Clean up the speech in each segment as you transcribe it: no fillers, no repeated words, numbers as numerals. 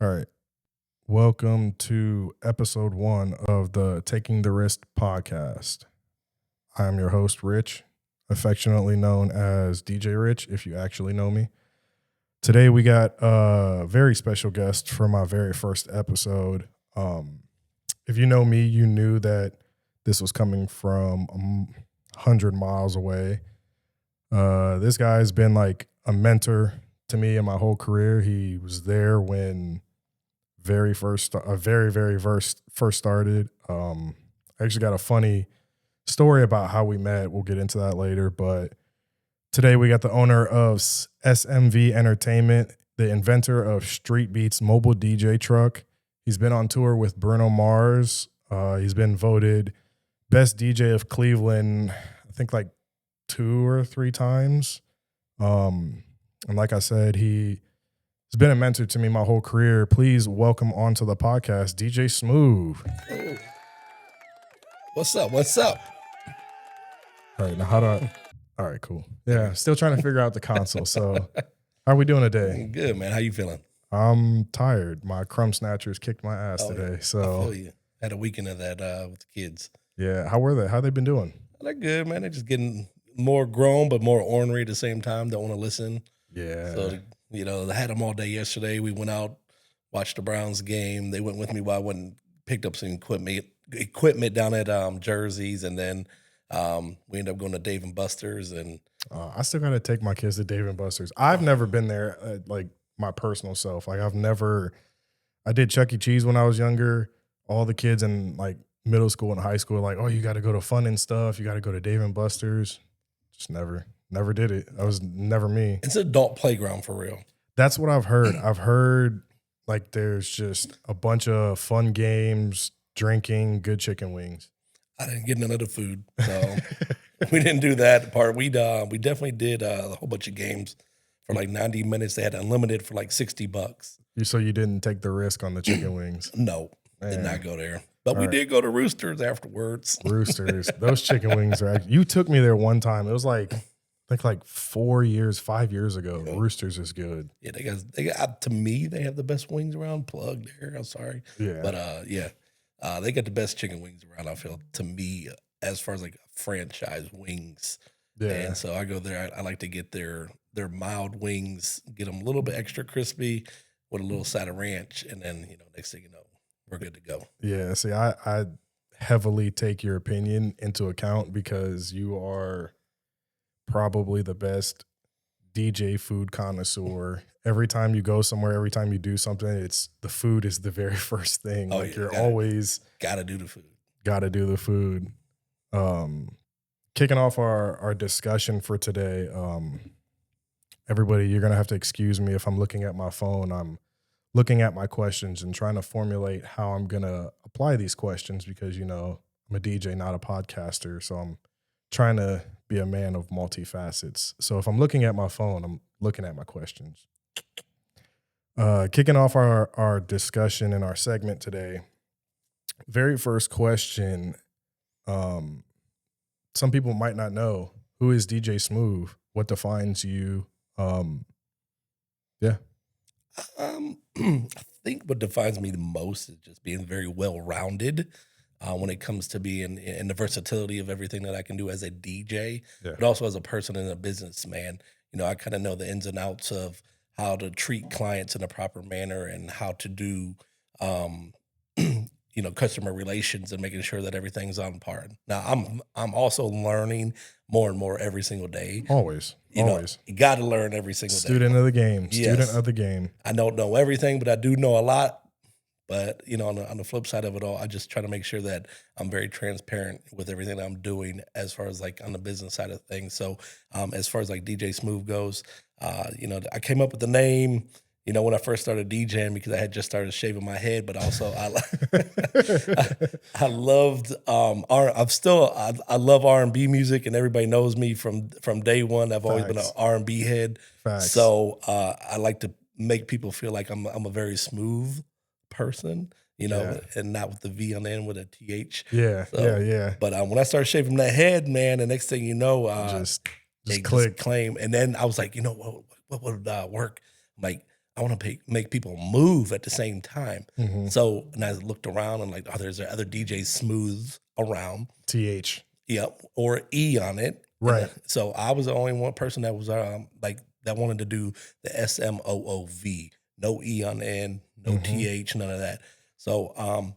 All right. Welcome to episode 1 of the Taking the Risk podcast. I am your host, Rich, affectionately known as DJ Rich, if you actually know me. Today we got a very special guest for my very first episode. If you know me, you knew that this was coming from 100 miles away. This guy's been like a mentor to me in my whole career. He was there when very first started. I actually got a funny story about how we met. We'll get into that later. But today we got the owner of SMV Entertainment, the inventor of Street Beats mobile DJ truck. He's been on tour with Bruno Mars. He's been voted best DJ of Cleveland, I think like 2 or 3 times. And like I said, he's been a mentor to me my whole career. Please welcome onto the podcast, DJ Smoov. Oh. What's up? What's up? All right, now all right, cool. Yeah, still trying to figure out the console. So how are we doing today? Good, man. How you feeling? I'm tired. My crumb snatchers kicked my ass today. I So feel you. Had a weekend of that with the kids. yeah, how were they? How they been doing? They're good, man. They're just getting more grown, but more ornery at the same time. Don't want to listen. Yeah. So, I had them all day yesterday. We went out, watched the Browns game. They went with me while I went and picked up some equipment down at Jersey's, and then we ended up going to Dave & Buster's. And I still got to take my kids to Dave & Buster's. I've never been there, like my personal self. Like I did Chuck E. Cheese when I was younger. All the kids in like middle school and high school were like, oh, you got to go to Fun and Stuff. You got to go to Dave & Buster's. Just never did it. That was never me. It's an adult playground for real. That's what I've heard. I've heard like there's just a bunch of fun games, drinking, good chicken wings. I didn't get none of the food, so we didn't do that part. We definitely did a whole bunch of games for like 90 minutes. They had unlimited for like $60. So you didn't take the risk on the chicken wings? No, did not go there. But we did go to Roosters afterwards. Roosters. Those chicken wings are you took me there one time. It was like, I think like 5 years ago. Yeah. Roosters is good. Yeah, they got to me, they have the best wings around. Plug there. I'm sorry. Yeah. But they got the best chicken wings around, I feel, to me, as far as like franchise wings. Yeah. And so I go there. I like to get their mild wings, get them a little bit extra crispy with a little side of ranch, and then next thing you know, we're good to go. Yeah, see, I heavily take your opinion into account because you are probably the best DJ food connoisseur. Every time you go somewhere, every time you do something, the food is the very first thing. You're always gotta do the food. Gotta do the food. Kicking off our discussion for today, everybody, you're gonna have to excuse me if I'm looking at my phone. I'm looking at my questions and trying to formulate how I'm going to apply these questions because, I'm a DJ, not a podcaster. So I'm trying to be a man of multifacets. So if I'm looking at my phone, I'm looking at my questions. Kicking off our discussion in our segment today, very first question, some people might not know, who is DJ Smoov? What defines you? Yeah. I think what defines me the most is just being very well-rounded when it comes to being in the versatility of everything that I can do as a DJ, but also as a person and a businessman. I kind of know the ins and outs of how to treat clients in a proper manner and how to do, customer relations and making sure that everything's on par. Now, I'm also learning more and more every single day. Always. You got to learn every single day. Student of the game. Yes. Student of the game. I don't know everything, but I do know a lot. But, on the flip side of it all, I just try to make sure that I'm very transparent with everything that I'm doing as far as like on the business side of things. So as far as like DJ Smoov goes, I came up with the name, when I first started DJing because I had just started shaving my head, but also I loved I love R&B music, and everybody knows me from day one. I've always been an R&B head. Facts. So I like to make people feel like I'm a very smooth person, and not with the V on the end with a TH. Yeah, yeah. But when I started shaving that head, man, the next thing you know, just click. Claim. And then I was like, what would work? I'm like, I want to make people move at the same time. Mm-hmm. So, and I looked around and like, oh, there's other DJs Smoov around. TH. Yep, or E on it. And Right. so I was the only one person that was like that wanted to do the SMOOV, no E on the end, no Mm-hmm. TH, none of that. So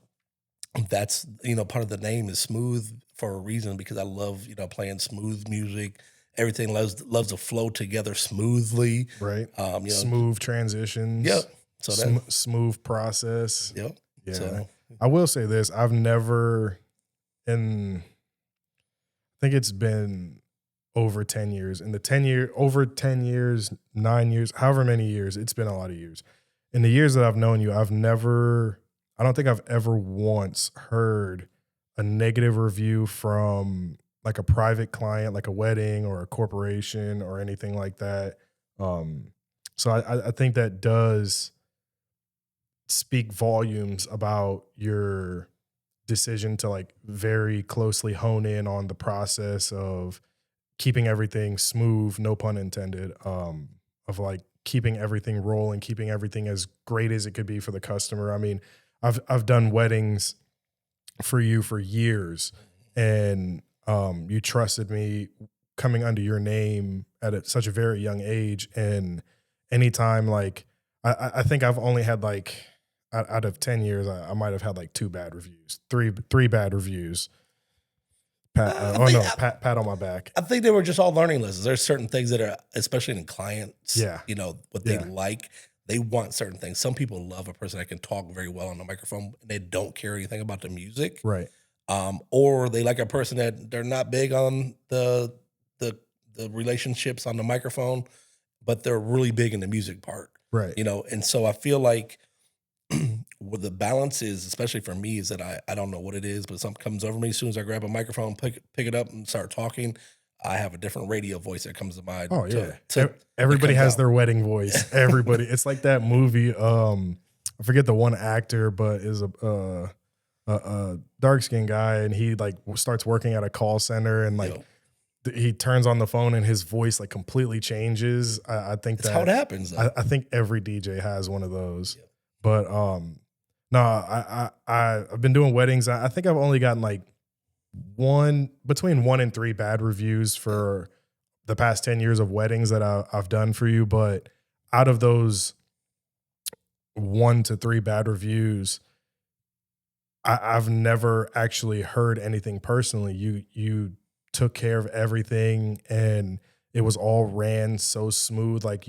that's part of the name is Smoov for a reason because I love playing smooth music. Everything loves to flow together smoothly. Right. You know, Smooth transitions. yep. So that Smooth process. yep. Yeah. So I will say this. I've never I think it's been over 10 years. In the over 10 years, 9 years, however many years, it's been a lot of years. In the years that I've known you, I don't think I've ever once heard a negative review from like a private client, like a wedding or a corporation or anything like that. So I think that does speak volumes about your decision to like very closely hone in on the process of keeping everything smooth, no pun intended, of like keeping everything rolling, keeping everything as great as it could be for the customer. I mean, I've done weddings for you for years, and you trusted me coming under your name at such a very young age. And anytime, like, I think I've only had like out of 10 years, I might have had like three bad reviews. Pat on my back. I think they were just all learning lessons. There's certain things that are, especially in clients, Yeah. what they like. They want certain things. Some people love a person that can talk very well on the microphone and they don't care anything about the music. Right. Or they like a person that they're not big on the relationships on the microphone, but they're really big in the music part. Right. And so I feel like what the balance is, especially for me, is that I don't know what it is, but something comes over me as soon as I grab a microphone, pick it up, and start talking. I have a different radio voice that comes to mind. Oh yeah, everybody has their wedding voice. Everybody, it's like that movie. I forget the one actor, but is a dark skinned guy, and he like starts working at a call center, and like he turns on the phone, and his voice like completely changes. I think that's how it happens. Though. I think every DJ has one of those. Yep. But no, I've been doing weddings. I think I've only gotten like between 1 and 3 bad reviews for the past 10 years of weddings that I've done for you. But out of those 1 to 3 bad reviews, I've never actually heard anything personally. You took care of everything, and it was all ran so smooth. Like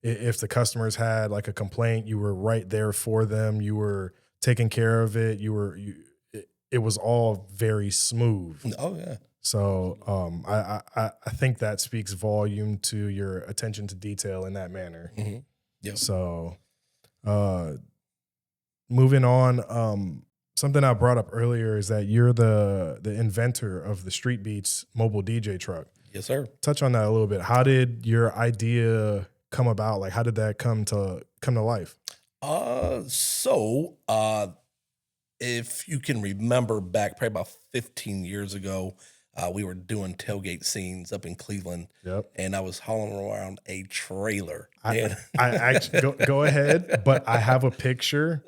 if the customers had like a complaint, you were right there for them. You were taking care of it. It was all very smooth. Oh yeah. So I think that speaks volume to your attention to detail in that manner. Mm-hmm. Yep. So moving on, something I brought up earlier is that you're the inventor of the Street Beats mobile DJ truck. Yes, sir. Touch on that a little bit. How did your idea come about? Like, how did that come to life? If you can remember back probably about 15 years ago, we were doing tailgate scenes up in Cleveland. Yep. And I was hauling around a trailer. I actually go ahead, but I have a picture.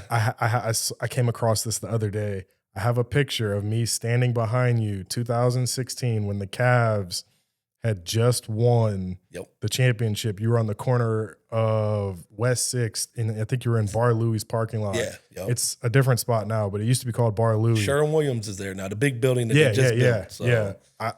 I came across this the other day. I have a picture of me standing behind you, 2016, when the Cavs had just won the championship. You were on the corner of West 6th, and I think you were in Bar Louie's parking lot. Yeah. Yep. It's a different spot now, but it used to be called Bar Louie. Sherwin-Williams is there now, the big building that they just built. So.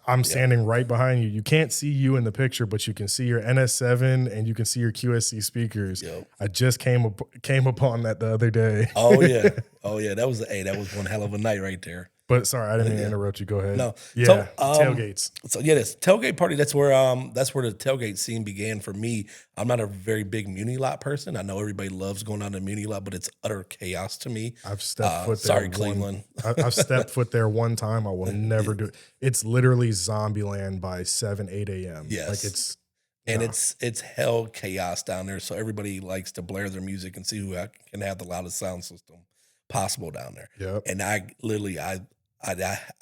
I'm standing right behind you. You can't see you in the picture, but you can see your NS7 and you can see your QSC speakers. Yep. I just came upon that the other day. Oh yeah. That was one hell of a night right there. But sorry, I didn't mean to interrupt you. Go ahead. No. Yeah. So, tailgates. So yeah, this tailgate party, that's where the tailgate scene began for me. I'm not a very big Muni lot person. I know everybody loves going down to Muni lot, but it's utter chaos to me. I've stepped foot there. Sorry, Cleveland. I've stepped foot there one time. I will never do it. It's literally zombie land by 7, 8 a.m. Yes. Like it's hell chaos down there. So everybody likes to blare their music and see who can have the loudest sound system possible down there. Yep. And I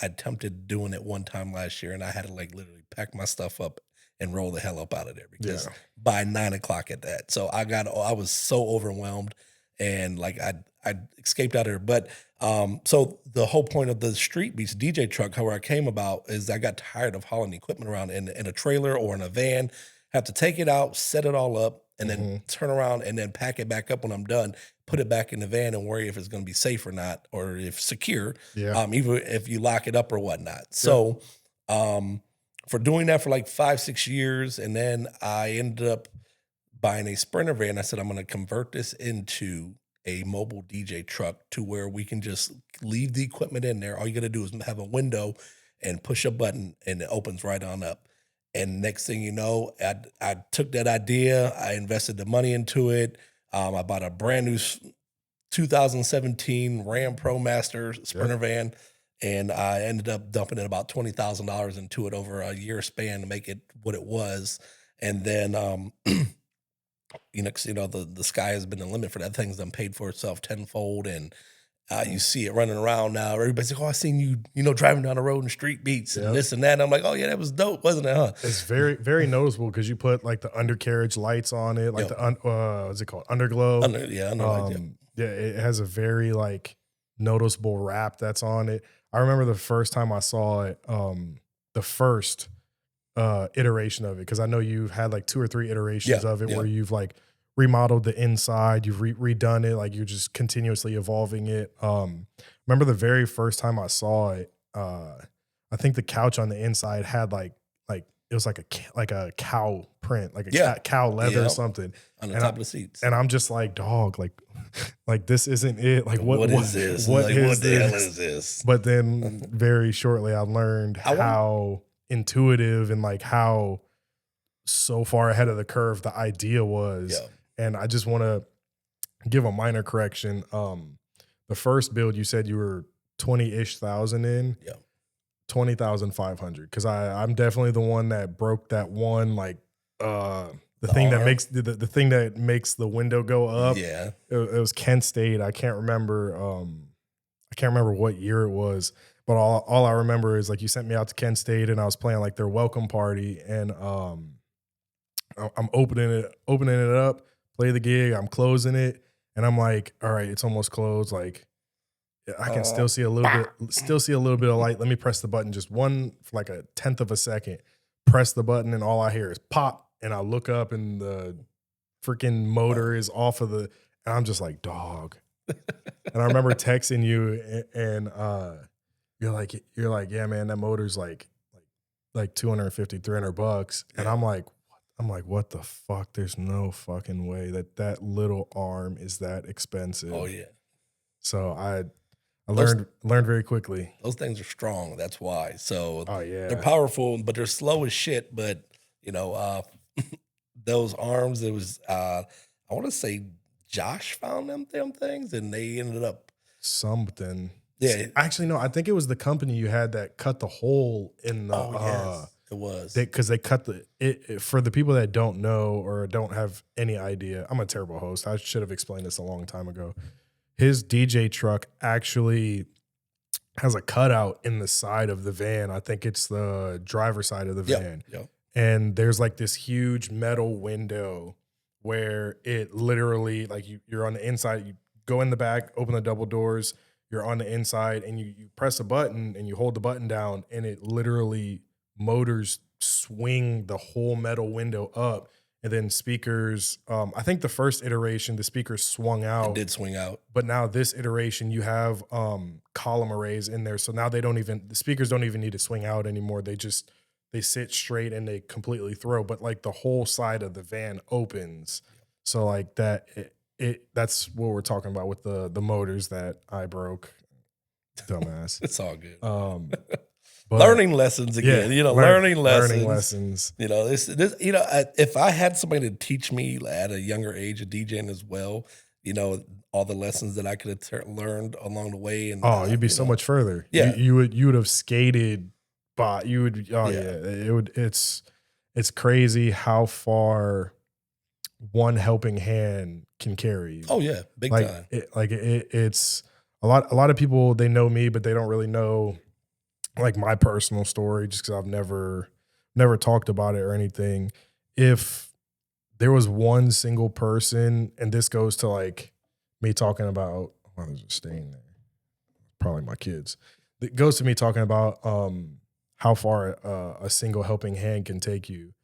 attempted doing it one time last year, and I had to like literally pack my stuff up and roll the hell up out of there because Yeah. by 9 o'clock at that. So I was so overwhelmed and like I escaped out of there. But so the whole point of the street beats DJ truck, how I came about is I got tired of hauling equipment around in a trailer or in a van, have to take it out, set it all up, and then Hmm. turn around and then pack it back up when I'm done, put it back in the van and worry if it's going to be safe or not, or if secure, Yeah. even if you lock it up or whatnot. Yeah. So, for doing that for like 5, 6 years, and then I ended up buying a Sprinter van. I said, I'm going to convert this into a mobile DJ truck to where we can just leave the equipment in there. All you got to do is have a window and push a button and it opens right on up. And next thing you know, I took that idea, I invested the money into it. I bought a brand new 2017 Ram ProMaster Yep. Sprinter van, and I ended up dumping in about $20,000 into it over a year span to make it what it was. And then, 'cause, the sky has been the limit for that. Thing's done paid for itself tenfold, and you see it running around now. Everybody's like, "Oh, I seen you, driving down the road in street beats and Yep. this and that." And I'm like, "Oh yeah, that was dope, wasn't it? Huh?" It's very, very noticeable because you put like the undercarriage lights on it, like Yep. what's it called? Underglow. Like, Yeah, it has a very like noticeable wrap that's on it. I remember the first time I saw it, the first iteration of it, because I know you've had like 2 or 3 iterations Yeah, of it yeah. where you've like remodeled the inside, you've redone it, like you're just continuously evolving it. Remember the very first time I saw it, I think the couch on the inside had like it was like a cow print, like a Yeah. cow leather or Yeah. something. On the And top of the seats. And I'm just like, dog, like this isn't it. Like What is this? What Like, is what the hell this? is this? But then very shortly I learned I want- how intuitive and like how so far ahead of the curve the idea was. Yeah. And I just want to give a minor correction. The first build you said you were 20-ish thousand in. Yeah. 20,500, because I'm definitely the one that broke that one, like the The thing that arm? makes the thing that makes the window go up. Yeah. It was Kent State. I can't remember what year it was, but all I remember is like you sent me out to Kent State and I was playing like their welcome party, and I'm opening it up, play the gig, I'm closing it, and I'm like, all right, it's almost closed, like I can still see a little bit of light. Let me press the button just one for like a tenth of a second. Press the button and all I hear is pop. And I look up and the freaking motor is off of the, and I'm just like, dog. And I remember texting you and you're like, yeah, man, that motor's like $250, $300. And I'm like, what the fuck? There's no fucking way that little arm is that expensive. Oh yeah. So I learned very quickly. Those things are strong. That's why. So Oh yeah. they're powerful, but they're slow as shit. But those arms, it was I want to say Josh found them things, and they ended up Something. Yeah. Actually, no, I think it was the company you had that cut the hole in the yes, it was. because they cut it for the people that don't know or don't have any idea. I'm a terrible host. I should have explained this a long time ago. His DJ truck actually has a cutout in the side of the van. I think it's the driver's side of the van. Yep. And there's like this huge metal window where it literally, like you're on the inside, you go in the back, open the double doors, you're on the inside, and you press a button and you hold the button down, and it literally motors swing the whole metal window up. And then speakers, I think the first iteration, the speakers swung out. It did swing out. But now this iteration, you have column arrays in there. So now the speakers don't even need to swing out anymore. They sit straight and they completely throw. But like the whole side of the van opens. So like that, that's what we're talking about with the motors that I broke. Dumbass. It's all good. But learning lessons again. Learning lessons. Learning lessons. This. If I had somebody to teach me at a younger age of DJing as well, all the lessons that I could have learned along the way. And you'd be so much further. Yeah. You would have skated by. You would. Oh yeah. It would. It's crazy how far one helping hand can carry you. Oh yeah, big like time. It's a lot of people, they know me, but they don't really know like my personal story, just because I've never never talked about it or anything. If there was one single person, and this goes to like me talking about, oh, there's a stain there, probably my kids. It goes to me talking about how far a single helping hand can take you.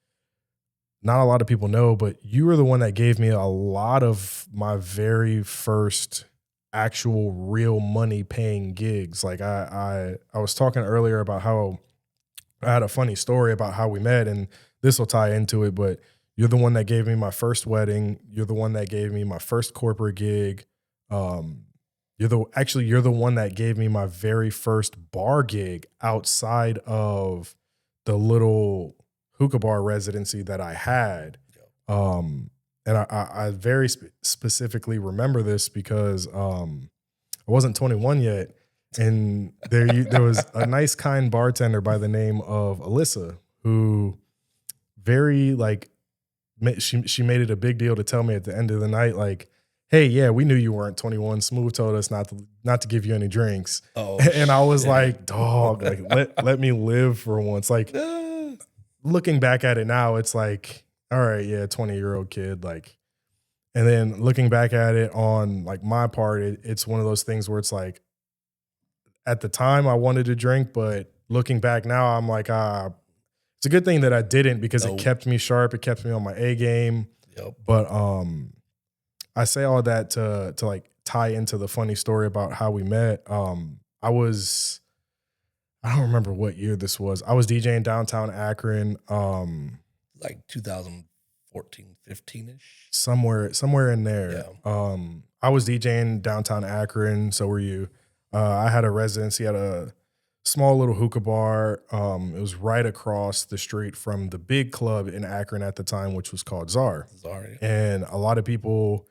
Not a lot of people know, but you were the one that gave me a lot of my very first actual real money paying gigs. Like I was talking earlier about how I had a funny story about how we met, and this will tie into it, but you're the one that gave me my first wedding. You're the one that gave me my first corporate gig. You're the one that gave me my very first bar gig outside of the little hookah bar residency that I had. And I very specifically remember this because I wasn't 21 yet. And there was a nice, kind bartender by the name of Alyssa who very like, she made it a big deal to tell me at the end of the night, like, hey, yeah, we knew you weren't 21. Smoov told us not to give you any drinks. Oh, and I was like, dog, like let me live for once. Like looking back at it now, it's like, all right, yeah, 20-year-old kid, like, and then looking back at it on like my part, it's one of those things where it's like, at the time I wanted to drink, but looking back now, I'm like, it's a good thing that I didn't because it kept me sharp. It kept me on my A game. Yep. But I say all that to like tie into the funny story about how we met. I don't remember what year this was. I was DJing downtown Akron. Like 2014, 15-ish. Somewhere in there. Yeah. I was DJing downtown Akron. So were you. I had a residency at a small little hookah bar. It was right across the street from the big club in Akron at the time, which was called Czar. Yeah. And a lot of people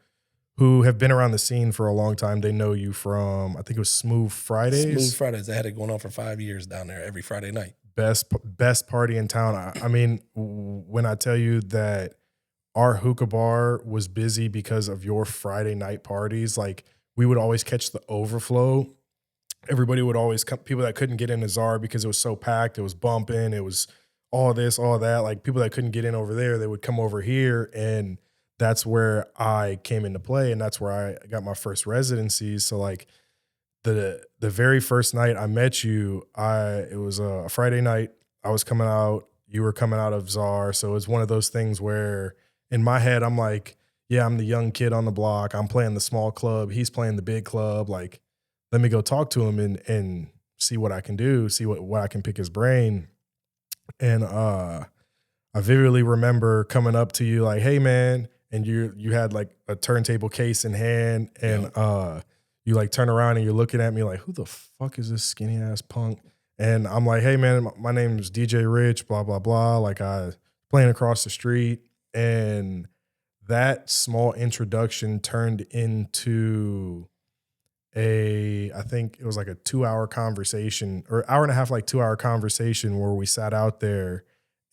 who have been around the scene for a long time, they know you from, I think it was Smoov Fridays. Smoov Fridays. I had it going on for 5 years down there every Friday night. Best party in town. I mean, when I tell you that our hookah bar was busy because of your Friday night parties, like we would always catch the overflow. Everybody would always come, people that couldn't get into Czar because it was so packed, it was bumping, it was all this, all that. Like people that couldn't get in over there, they would come over here, and that's where I came into play, and that's where I got my first residencies. So like the very first night I met you, it was a Friday night. I was coming out, you were coming out of Czar. So it's one of those things where in my head, I'm like, yeah, I'm the young kid on the block. I'm playing the small club. He's playing the big club. Like, let me go talk to him and see what I can do, see what I can pick his brain. And I vividly remember coming up to you like, hey man, and you had like a turntable case in hand, and you like turn around and you're looking at me like, who the fuck is this skinny ass punk? And I'm like, hey man, my name is DJ Rich, blah, blah, blah. Like I playing across the street. And that small introduction turned into I think it was like a 2-hour conversation, or hour and a half, like 2-hour conversation where we sat out there.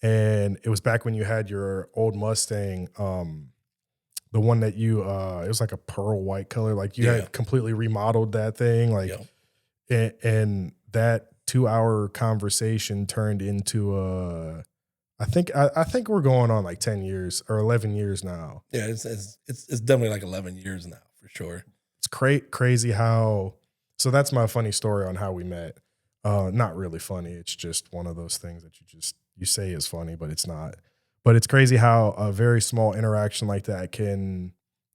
And it was back when you had your old Mustang, the one that it was like a pearl white color. Like you had completely remodeled that thing. Like, and that 2-hour conversation turned into I think we're going on like 10 years or 11 years now. Yeah, it's definitely like 11 years now for sure. It's crazy how, so that's my funny story on how we met. Not really funny. It's just one of those things that you say is funny, but it's not. But it's crazy how a very small interaction like that can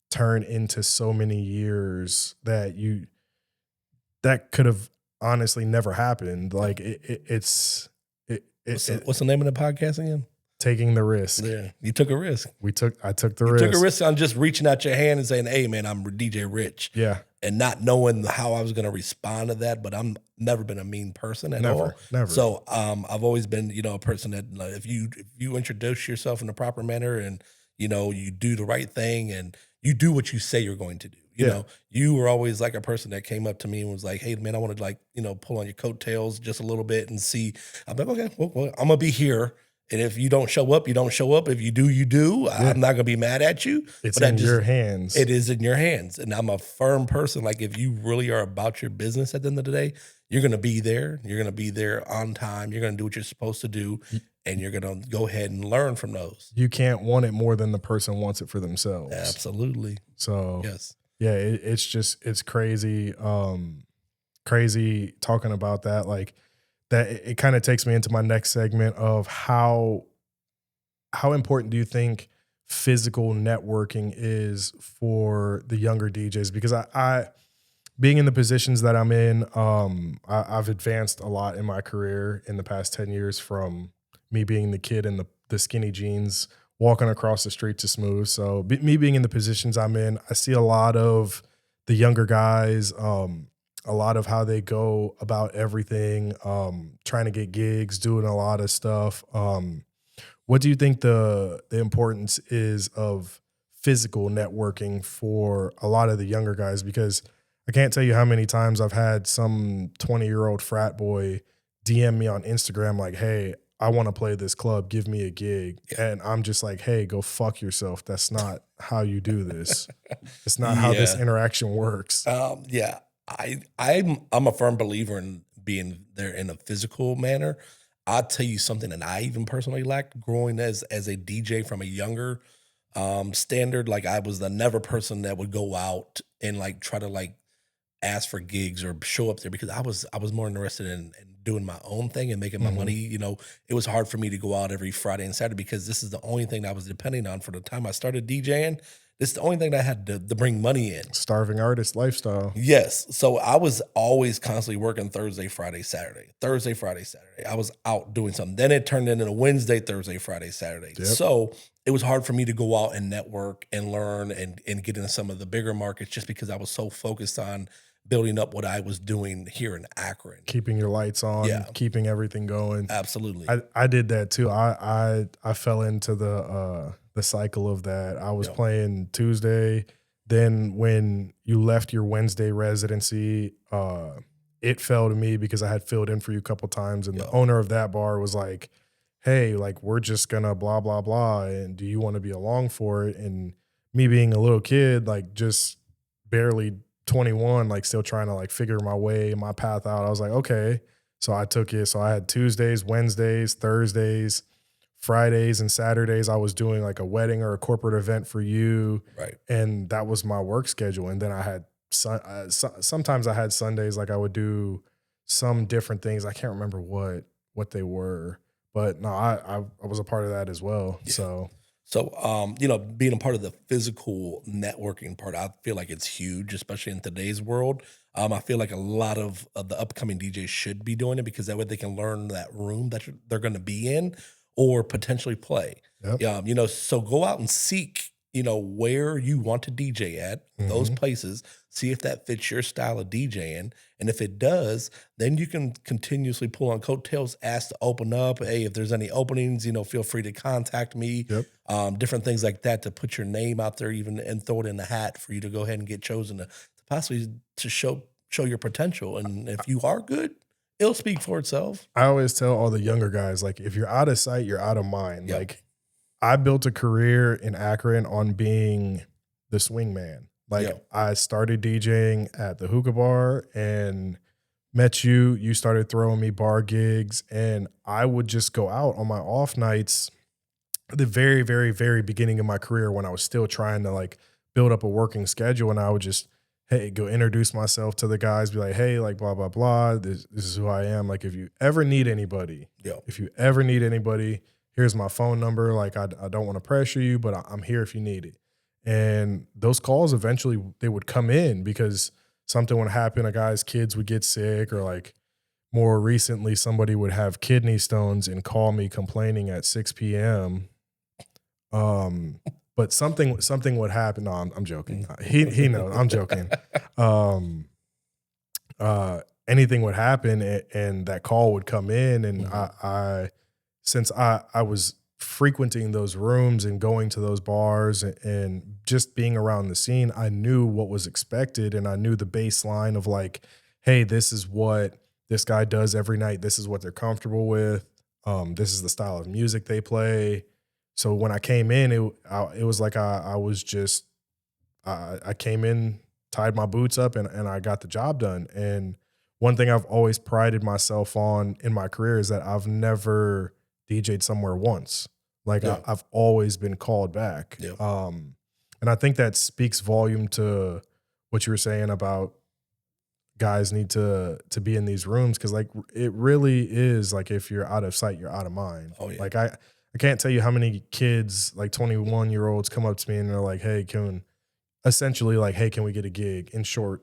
turn into so many years that could have honestly never happened. Like what's the name of the podcast again? Taking the Risk. Yeah, you took a risk. I took the risk. Took a risk on just reaching out your hand and saying, "Hey, man, I'm DJ Rich." Yeah, and not knowing how I was going to respond to that. But I'm never been a mean person at all. Never. So I've always been, a person that if you introduce yourself in the proper manner and you do the right thing and you do what you say you're going to do. You know, you were always like a person that came up to me and was like, "Hey, man, I want to pull on your coattails just a little bit and see." I'm like, "Okay, well, I'm gonna be here." And if you don't show up, you don't show up. If you do, you do. Yeah. I'm not going to be mad at you. It's in your hands. It is in your hands. And I'm a firm person. Like if you really are about your business at the end of the day, you're going to be there. You're going to be there on time. You're going to do what you're supposed to do. and you're going to go ahead and learn from those. You can't want it more than the person wants it for themselves. Absolutely. So Yes. yeah, it's crazy. Crazy talking about that. Like that, it kind of takes me into my next segment of how important do you think physical networking is for the younger DJs? Because I being in the positions that I'm in, I've advanced a lot in my career in the past 10 years from me being the kid in the skinny jeans walking across the street to Smoov. So me being in the positions I'm in, I see a lot of the younger guys, a lot of how they go about everything, trying to get gigs, doing a lot of stuff. What do you think the importance is of physical networking for a lot of the younger guys? Because I can't tell you how many times I've had some 20-year-old frat boy DM me on Instagram like, "Hey, I want to play this club, give me a gig." Yeah. And I'm just like, "Hey, go fuck yourself. That's not how you do this. It's not how this Yeah. interaction works." Yeah. I'm a firm believer in being there in a physical manner. I'll tell you something that I even personally lacked growing as a DJ from a younger standard. Like I was the never person that would go out and like try to like ask for gigs or show up there because I was more interested in doing my own thing and making my Mhm. money. It was hard for me to go out every Friday and Saturday because this is the only thing that I was depending on for the time I started DJing. This is the only thing that I had to bring money in. Starving artist lifestyle. Yes. So I was always constantly working Thursday, Friday, Saturday. Thursday, Friday, Saturday. I was out doing something. Then it turned into a Wednesday, Thursday, Friday, Saturday. Yep. So it was hard for me to go out and network and learn and get into some of the bigger markets just because I was so focused on building up what I was doing here in Akron. Keeping your lights on, Yeah, keeping everything going. absolutely. I did that too. I fell into the cycle of that. I was Yeah. playing Tuesday. Then when you left your Wednesday residency, it fell to me because I had filled in for you a couple times, and the Yeah. owner of that bar was like, "Hey, like we're just gonna blah blah blah, and do you want to be along for it?" And me being a little kid, like just barely 21, like still trying to like figure my way, my path out. I was like, okay. So I took it. So I had Tuesdays, Wednesdays, Thursdays, Fridays, and Saturdays. I was doing like a wedding or a corporate event for you, Right. and that was my work schedule. And then I had sometimes I had Sundays, like I would do some different things. I can't remember what they were, but no, I was a part of that as well. Yeah. So So, being a part of the physical networking part, I feel like it's huge, especially in today's world. I feel like a lot of the upcoming DJs should be doing it because that way they can learn that room that they're going to be in or potentially play. yep. Yeah, so go out and seek, where you want to DJ at those Hmm. places. See if that fits your style of DJing, and if it does, then you can continuously pull on coattails, ask to open up. Hey, if there's any openings, feel free to contact me. Yep. Different things like that to put your name out there, even and throw it in the hat for you to go ahead and get chosen to possibly to show your potential. And if you are good, it'll speak for itself. I always tell all the younger guys, like, if you're out of sight, you're out of mind. Yep. Like, I built a career in Akron on being the swing man. Like, Yep. I started DJing at the hookah bar and met you. You started throwing me bar gigs, and I would just go out on my off nights at the very, very, very beginning of my career when I was still trying to like build up a working schedule. And I would just, hey, go introduce myself to the guys, be like, hey, like blah, blah, blah. This is who I am. Like, if you ever need anybody, Yep. here's my phone number. Like, I don't want to pressure you, but I'm here if you need it. And those calls eventually they would come in because something would happen. A guy's kids would get sick, or like more recently, somebody would have kidney stones and call me complaining at 6 p.m. But something would happen. No, I'm joking. He knows I'm joking. Um, Anything would happen, and that call would come in, and Mhm. since I was frequenting those rooms and going to those bars and just being around the scene, I knew what was expected, and I knew the baseline of like, hey, this is what this guy does every night. This is what they're comfortable with. This is the style of music they play. So when I came in, it was like I was just I came in, tied my boots up, and I got the job done. And one thing I've always prided myself on in my career is that I've never DJ'd somewhere once. Like Yeah. I've always been called back. Yeah. And I think that speaks volume to what you were saying about guys need to be in these rooms, because like it really is like if you're out of sight, you're out of mind. Oh, yeah. Like I can't tell you how many kids, like 21-year-olds, come up to me and they're like, hey, essentially like, hey, can we get a gig, in short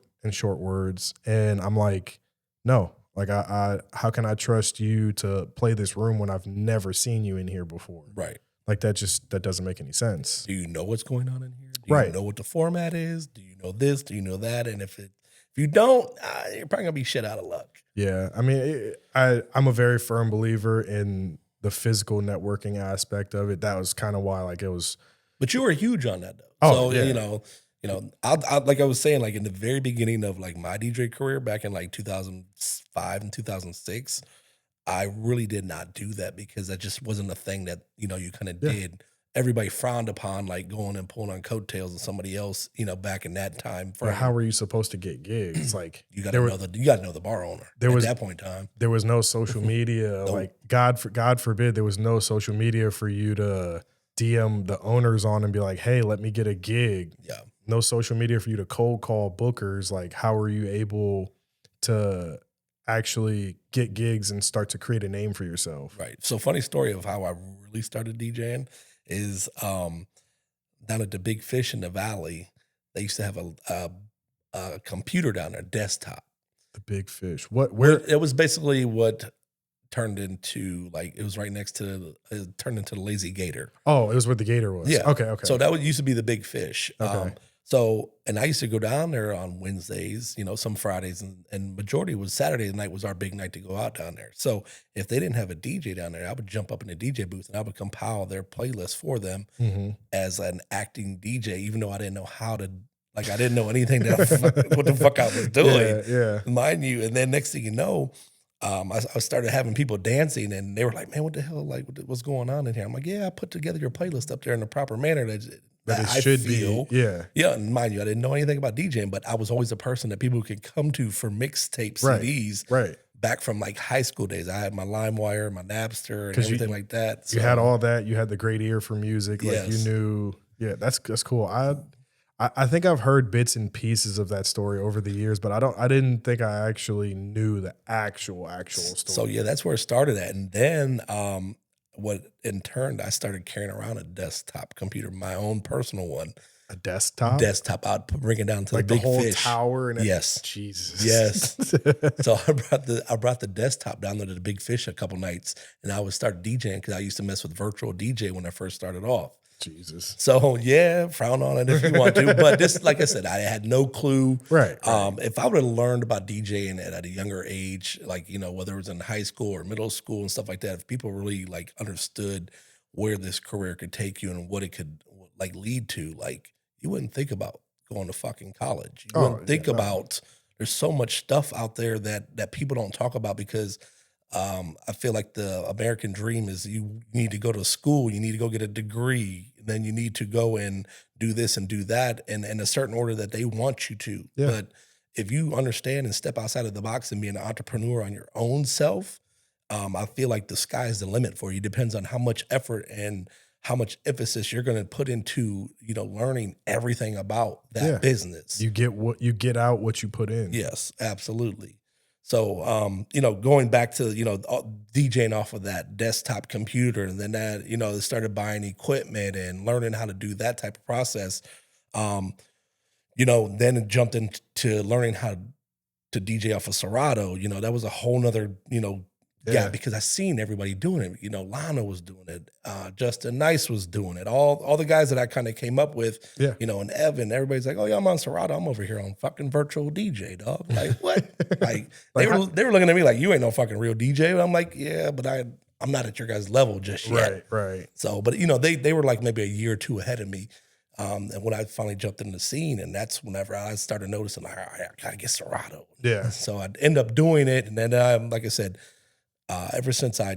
words? And I'm like, no. Like I how can I trust you to play this room when I've never seen you in here before? Right. Like that doesn't make any sense. Do you know what's going on in here? Do Right. you know what the format is? Do you know this? Do you know that? And if you don't, you're probably gonna be shit out of luck. Yeah, I mean, I'm a very firm believer in the physical networking aspect of it. That was kind of why, like, it was. But you were huge on that though. Oh, So yeah. I like I was saying, like in the very beginning of like my DJ career back in like 2005 and 2006, I really did not do that because that just wasn't a thing that you kind of Yeah. did. Everybody frowned upon like going and pulling on coattails of somebody else, back in that time frame. But how were you supposed to get gigs? Like, You got to know the bar owner. There at was- that point in time. there was no social media. Nope. Like, God forbid, there was no social media for you to DM the owners on and be like, hey, let me get a gig. Yeah. No social media for you to cold call bookers. Like, how were you able to actually get gigs and start to create a name for yourself? Right. So funny story of how I really started DJing is down at the Big Fish in the Valley, they used to have a computer down there, desktop. The Big Fish. Where? It was basically what turned into like it was right next to it turned into the Lazy Gator. Oh, it was where the Gator was. Yeah. Okay. So that used to be the Big Fish. Okay. And I used to go down there on Wednesdays, some Fridays, and majority was Saturday night was our big night to go out down there. So if they didn't have a DJ down there, I would jump up in the DJ booth and I would compile their playlist for them as an acting DJ, even though I didn't know how to, like I didn't know anything what the fuck I was doing. Yeah. Mind you. And then next thing you know, I started having people dancing and they were like, man, what the hell, like what's going on in here? I'm like, yeah, I put together your playlist up there in the proper manner that it I should feel. be. Yeah. Yeah, and mind you, I didn't know anything about DJing, but I was always a person that people could come to for mixtape CDs. Right. Back from like high school days. I had my LimeWire, my Napster, and everything like that. You had all that. You had the great ear for music. Like Yes. you knew. Yeah, that's cool. I think I've heard bits and pieces of that story over the years, but I didn't think I actually knew the actual story. So yeah, that's where it started at. And then what in turn, I started carrying around a desktop computer, my own personal one. A desktop? I'd bring it down to Like the Big whole Fish. tower? And Yes. Jesus. Yes. So I brought the desktop down there to the Big Fish a couple nights, and I would start DJing because I used to mess with virtual DJ when I first started off. Jesus. So yeah, frown on it if you want to, but this, like I said, I had no clue. Right. If I would have learned about DJing at a younger age, like whether it was in high school or middle school and stuff like that, if people really like understood where this career could take you and what it could like lead to, like you wouldn't think about going to fucking college. You wouldn't think about. There's so much stuff out there that people don't talk about because. I feel like the American dream is you need to go to school, you need to go get a degree, then you need to go and do this and do that in a certain order that they want you to. Yeah. But if you understand and step outside of the box and be an entrepreneur on your own self, I feel like the sky's the limit for you. Depends on how much effort and how much emphasis you're going to put into, learning everything about that business. You get out what you put in. Yes, absolutely. So, going back to, DJing off of that desktop computer and then that, started buying equipment and learning how to do that type of process. Then it jumped into learning how to DJ off of Serato. That was a whole nother, gap because I seen everybody doing it. Lana was doing it. Justin Nice was doing it. All the guys that I kind of came up with, and Evan, everybody's like, oh yeah, I'm on Serato. I'm over here on fucking virtual DJ, dog. Like what? like they were looking at me like, you ain't no fucking real DJ. And I'm like, yeah, but I'm not at your guys' level just yet. Right. So, but they were like maybe a year or two ahead of me. And when I finally jumped in the scene, and that's whenever I started noticing, like, I gotta get Serato. Yeah. So I'd end up doing it, and then like I said. Ever since I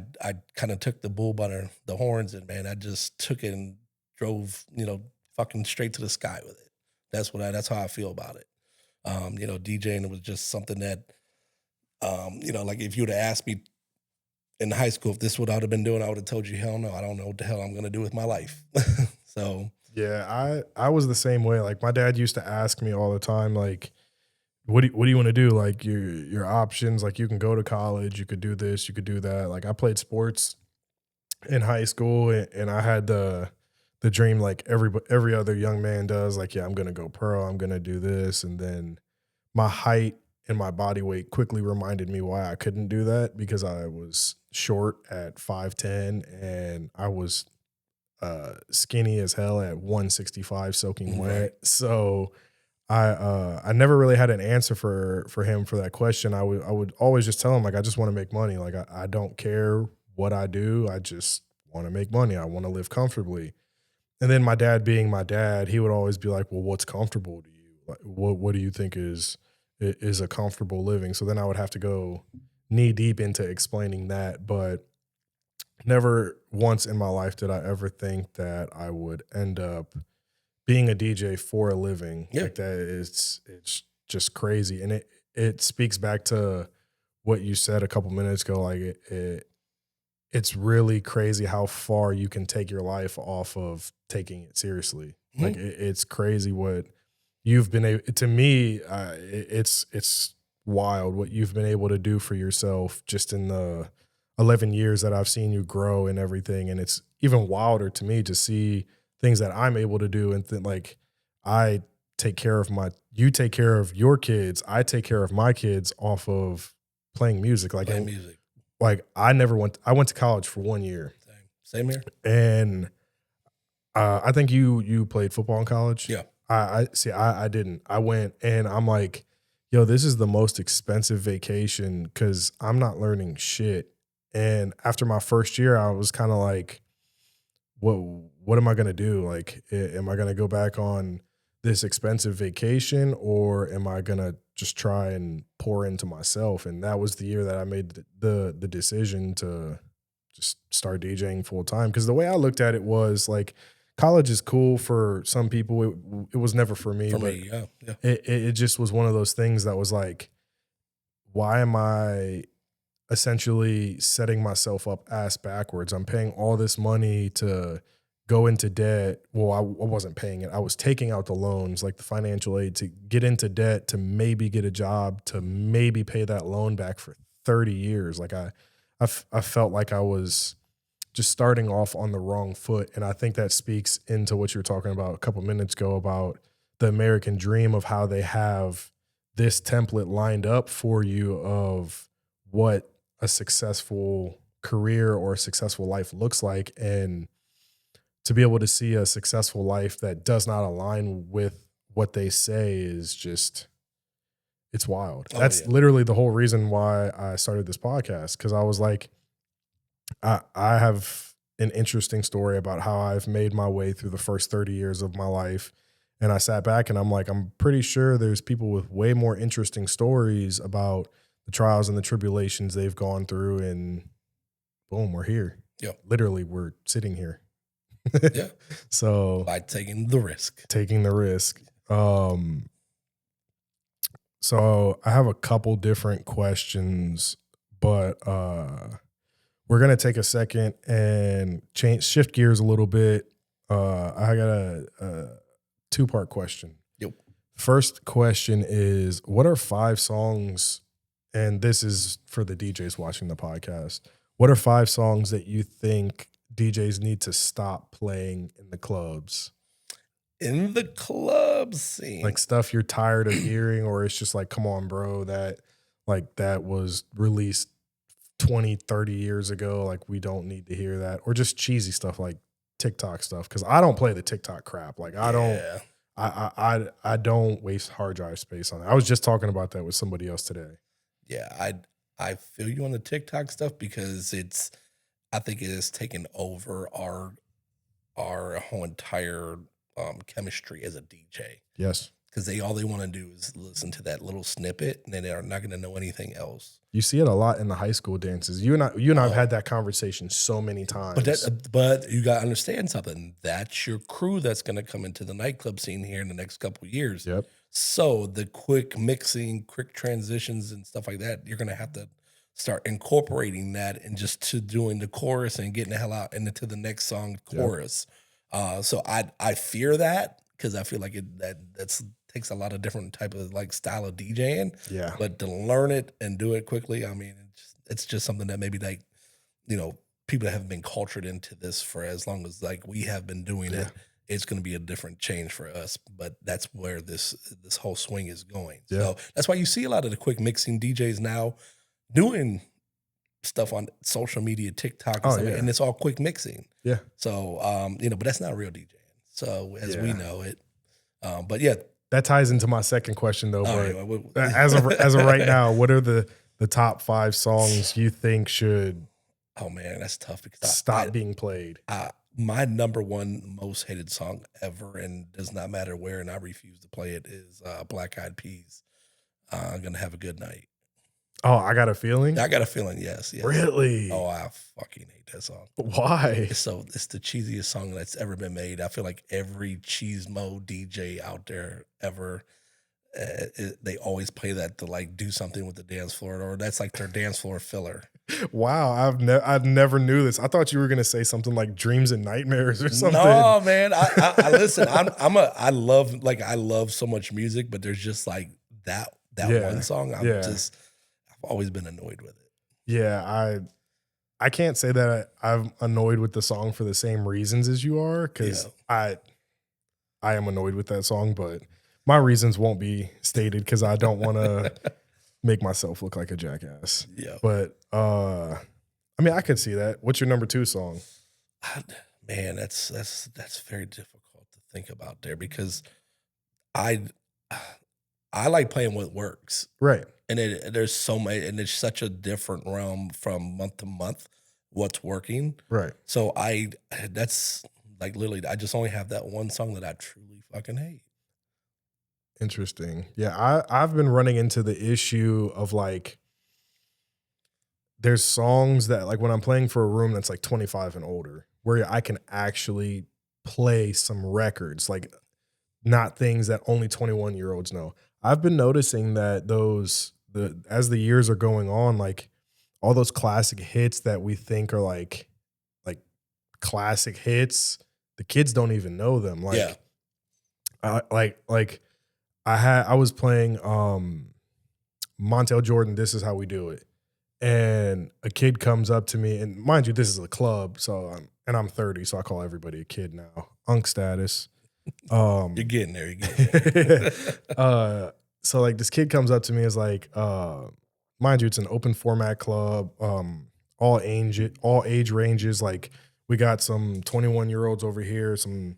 kind of took the bull by the horns and man, I just took it and drove, fucking straight to the sky with it. That's how I feel about it. DJing was just something that, like if you would have asked me in high school, if this is what I'd have been doing, I would have told you, hell no, I don't know what the hell I'm going to do with my life. So, Yeah, I was the same way. Like my dad used to ask me all the time, like, what do you want to do? Like your options, like you can go to college, you could do this, you could do that. Like I played sports in high school, and I had the dream like every other young man does. Like, yeah, I'm gonna go pro, I'm gonna do this, and then my height and my body weight quickly reminded me why I couldn't do that because I was short at 5'10", and I was skinny as hell at 165 soaking right. wet. So I never really had an answer for him for that question. I would always just tell him like I just want to make money. Like I don't care what I do. I just want to make money. I want to live comfortably. And then my dad being my dad, he would always be like, "Well, what's comfortable to you? Like what do you think is a comfortable living?" So then I would have to go knee deep into explaining that, but never once in my life did I ever think that I would end up being a DJ for a living. Yeah. Like that it's just crazy. And it speaks back to what you said a couple minutes ago. Like it's really crazy how far you can take your life off of taking it seriously. Like Mhm. it's crazy what you've been able to me. It's wild what you've been able to do for yourself just in the 11 years that I've seen you grow and everything. And it's even wilder to me to see things that I'm able to do and like I take care of you take care of your kids, I take care of my kids off of playing music. Like Playing and music. like I went to college for 1 year, Same here. and I think you played football in college. Yeah. I see. I didn't. I went, and I'm like, yo, this is the most expensive vacation because I'm not learning shit. And after my first year, I was kind of like, what what am I gonna do? Like, am I gonna go back on this expensive vacation, or am I gonna just try and pour into myself? And that was the year that I made the decision to just start DJing full time. Because the way I looked at it was like, college is cool for some people. It was never for me, For but me, yeah. Yeah. it just was one of those things that was like, why am I essentially setting myself up ass backwards? I'm paying all this money to go into debt. Well, I wasn't paying it. I was taking out the loans, like the financial aid to get into debt, to maybe get a job, to maybe pay that loan back for 30 years. Like I felt like I was just starting off on the wrong foot. And I think that speaks into what you were talking about a couple minutes ago about the American dream of how they have this template lined up for you of what a successful career or a successful life looks like. And to be able to see a successful life that does not align with what they say is just, it's wild. Oh That's yeah. literally the whole reason why I started this podcast. Cause I was like, I have an interesting story about how I've made my way through the first 30 years of my life. And I sat back and I'm like, I'm pretty sure there's people with way more interesting stories about the trials and the tribulations they've gone through. And boom, we're here. Yeah. Literally, we're sitting here. Yeah. So By taking the risk. taking the risk. So I have a couple different questions, but we're gonna take a second and shift gears a little bit. I got a two-part question. Yep. First question is, what are 5 songs, and this is for the DJs watching the podcast, what are 5 songs that you think DJs need to stop playing in the clubs? In the club scene. Like stuff you're tired of hearing, or it's just like, come on, bro, that was released 20, 30 years ago. Like, we don't need to hear that. Or just cheesy stuff like TikTok stuff. Cause I don't play the TikTok crap. Like Yeah. I don't waste hard drive space on it. I was just talking about that with somebody else today. Yeah. I feel you on the TikTok stuff because I think it has taken over our whole entire chemistry as a DJ. Yes. Because all they want to do is listen to that little snippet, and then they are not going to know anything else. You see it a lot in the high school dances. You and I have Oh. had that conversation so many times. But you got to understand something. That's your crew that's going to come into the nightclub scene here in the next couple of years. Yep. So the quick mixing, quick transitions, and stuff like that, you're going to have to start incorporating that and just to doing the chorus and getting the hell out and into the next song Yep. chorus. So I fear that because I feel like that's takes a lot of different type of like style of DJing. Yeah. But to learn it and do it quickly, I mean, it's just something that maybe like, people that have been cultured into this for as long as like we have been doing Yeah. it, it's going to be a different change for us. But that's where this whole swing is going. Yeah. So that's why you see a lot of the quick mixing DJs now doing stuff on social media, TikTok, and Oh, stuff, yeah. and it's all quick mixing. Yeah. So but that's not real DJing. So as we Yeah. know it, but yeah. That ties into my second question though. All But right, well, as of right now, what are the top 5 songs you think should oh man, that's tough because stop being played? my number one most hated song ever, and does not matter where, and I refuse to play it, is Black Eyed Peas. Gonna have a good night. Oh, I got a feeling. I got a feeling, yes. Really? Oh, I fucking hate that song. Why? It's the cheesiest song that's ever been made. I feel like every cheesemo DJ out there ever, they always play that to like do something with the dance floor, or that's like their dance floor filler. Wow, I've never knew this. I thought you were gonna say something like Dreams and Nightmares or something. No, man. I listen. I love so much music, but there's just like that Yeah, one song. I've always been annoyed with it. Yeah, I can't say that I'm annoyed with the song for the same reasons as you are, because I am annoyed with that song, but my reasons won't be stated because I don't want to make myself look like a jackass. Yeah. But I mean, I could see that. What's your number 2 song? Man, that's very difficult to think about there because I like playing what works. Right. And there's so many, and it's such a different realm from month to month what's working. Right. So that's like literally, I just only have that one song that I truly fucking hate. Interesting. Yeah, I've been running into the issue of like, there's songs that like when I'm playing for a room that's like 25 and older, where I can actually play some records, like not things that only 21-year-olds know. I've been noticing that as the years are going on, like all those classic hits that we think are like classic hits, the kids don't even know them. Like, Yeah. I was playing Montel Jordan, This Is How We Do It. And a kid comes up to me, and mind you, this is a club, so I'm 30, so I call everybody a kid now. Unk status. You're getting there. You're getting there. So like this kid comes up to me, is like, mind you, it's an open format club, all age ranges. Like we got some 21-year-olds over here, some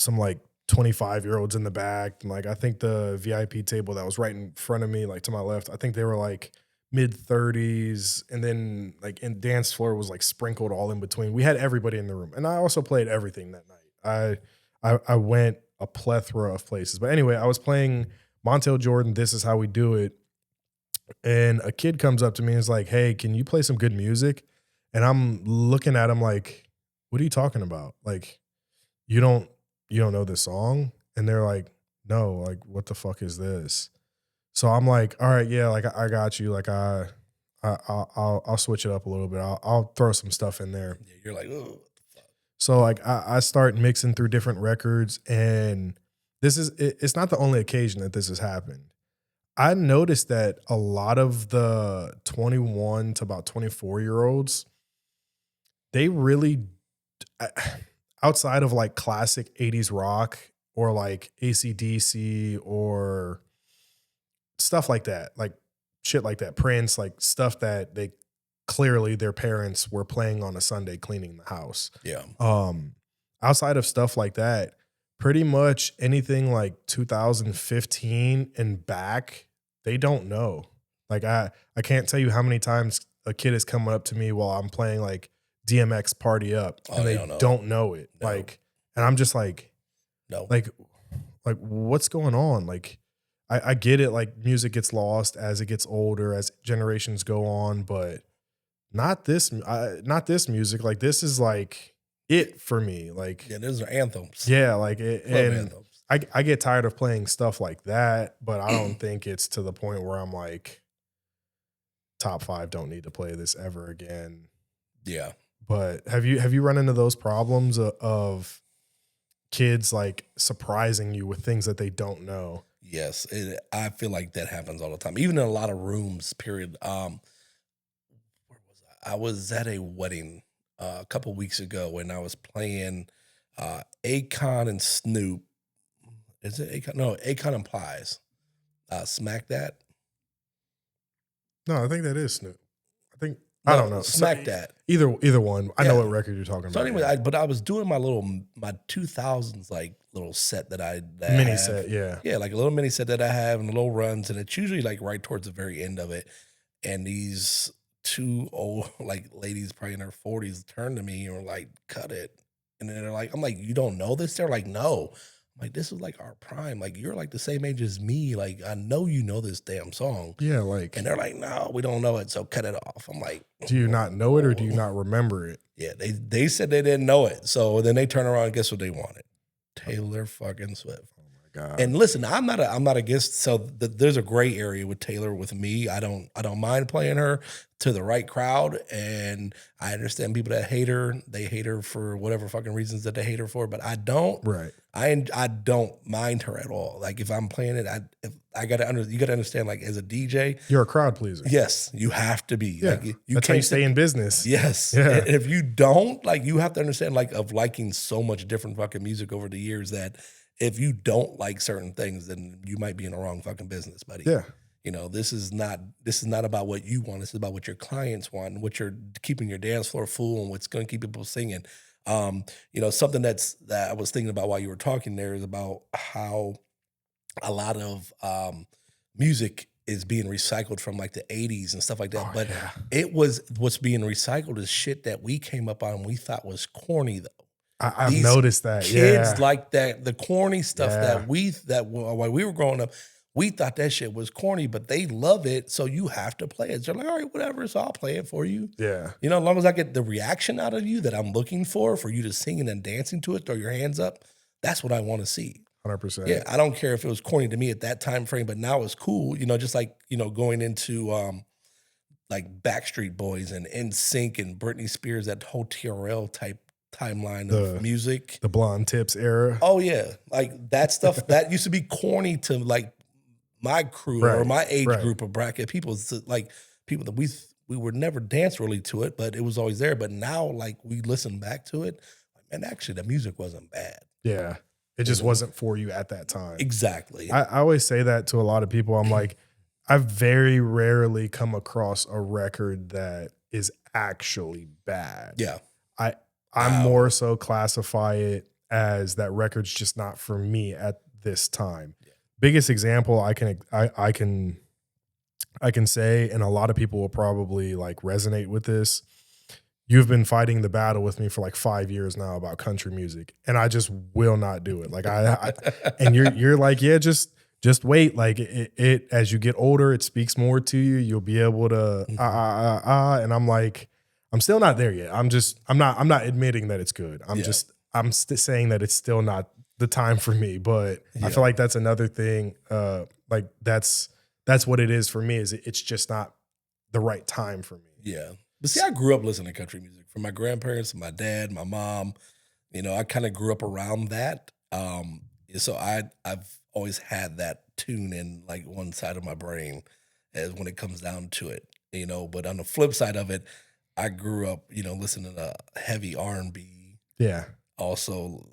like 25-year-olds in the back. And like I think the VIP table that was right in front of me, like to my left, I think they were like mid-30s, and then like in dance floor was like sprinkled all in between. We had everybody in the room, and I also played everything that night. I went a plethora of places, but anyway, I was playing Montel Jordan, This Is How We Do It, and a kid comes up to me and is like, "Hey, can you play some good music?" And I'm looking at him like, "What are you talking about? Like, you don't know this song?" And they're like, "No, like what the fuck is this?" So I'm like, "All right, yeah, like I got you. Like I'll switch it up a little bit. I'll throw some stuff in there." Yeah, you're like, oh. So like I start mixing through different records, and it's not the only occasion that this has happened. I noticed that a lot of the 21 to about 24-year-olds, they really, outside of like classic 80s rock or like AC/DC or stuff like that, like shit like that, Prince, like stuff that they clearly their parents were playing on a Sunday cleaning the house. Yeah. Outside of stuff like that, pretty much anything like 2015 and back, they don't know. Like I can't tell you how many times a kid has come up to me while I'm playing like DMX Party Up, and they don't know it. No. Like, and I'm just like, no, like what's going on? Like, I get it. Like music gets lost as it gets older, as generations go on, but not this music. Like this is like it for me. Like, yeah, those are anthems. yeah, like it, and anthems. I get tired of playing stuff like that, but I don't think it's to the point where I'm like, top 5 don't need to play this ever again. Yeah. But have you run into those problems of kids like surprising you with things that they don't know? Yes, I feel like that happens all the time, even in a lot of rooms. Period. Where was I? I was at a wedding a couple weeks ago, and I was playing Akon and Snoop. Is it Akon? No, Akon implies. Smack that. No, I think that is Snoop. I think I No, don't know. smack that. Either one. I know Yeah. what record you're talking So about. anyway, yeah. but I was doing my 2000s like little set that I Mini have. set, yeah. Yeah, like a little mini set that I have and little runs, and it's usually like right towards the very end of it. And these two old like ladies, probably in their 40s, turned to me and were like, "Cut it." And then they're like, "I'm like, you don't know this?" They're like, "No." I'm like, "This is like our prime. Like you're like the same age as me. Like I know you know this damn song." Yeah, like And they're like, "No, we don't know it, so cut it off." I'm like, do you not know it or do you not remember it? yeah, they said they didn't know it. So then they turn around and guess what they wanted? Taylor fucking Swift. Oh my God. And listen, I'm not against. So there's a gray area with Taylor with me. I don't mind playing her to the right crowd, and I understand people that hate her. They hate her for whatever fucking reasons that they hate her for. But I don't. Right. I don't mind her at all. Like if I'm playing it, you gotta understand. Like as a DJ, You're a crowd pleaser. yes, you have to be. Yeah. Like you That's how can't you stay in business. Yes. Yeah. And if you don't, like you have to understand like of liking so much different fucking music over the years that if you don't like certain things, then you might be in the wrong fucking business, buddy. Yeah. You know, this is not about what you want. This is about what your clients want and what you're keeping your dance floor full and what's going to keep people singing. Something that I was thinking about while you were talking there is about how a lot of music is being recycled from like the 80s and stuff like that. Oh, But yeah. what's being recycled is shit that we came up on and we thought was corny though. I've These noticed that. Kids Yeah. like that, the corny stuff Yeah. while we were growing up, we thought that shit was corny, but they love it. So you have to play it. They're like, all right, whatever. So I'll play it for you. Yeah. You know, as long as I get the reaction out of you that I'm looking for you to singing and dancing to it, throw your hands up. That's what I want to see. 100%. Yeah, I don't care if it was corny to me at that time frame, but now it's cool. You know, just like going into like Backstreet Boys and NSYNC and Britney Spears, that whole TRL type timeline of music. The blonde tips era. Oh yeah, like that stuff that used to be corny to like my crew or Right, my age right. group of bracket people. Like people that we would never dance really to it, but it was always there. But now, like we listen back to it, and actually the music wasn't bad. Yeah. It just wasn't for you at that time. Exactly. I always say that to a lot of people. I'm like, I've very rarely come across a record that is actually bad. Yeah. I'm more so classify it as that record's just not for me at this time. Yeah. Biggest example I can say, and a lot of people will probably like resonate with this. You've been fighting the battle with me for like 5 years now about country music, and I just will not do it. Like and you're like, yeah, just wait. Like it as you get older, it speaks more to you. You'll be able to and I'm like, I'm still not there yet. I'm not admitting that it's good. I'm saying that it's still not the time for me. But I feel like that's another thing. Like that's what it is for me. Is it's just not the right time for me. Yeah. But see, I grew up listening to country music from my grandparents, my dad, my mom. You know, I kind of grew up around that. So I've always had that tune in like one side of my brain as when it comes down to it. You know, but on the flip side of it, I grew up, listening to heavy R&B. Yeah. Also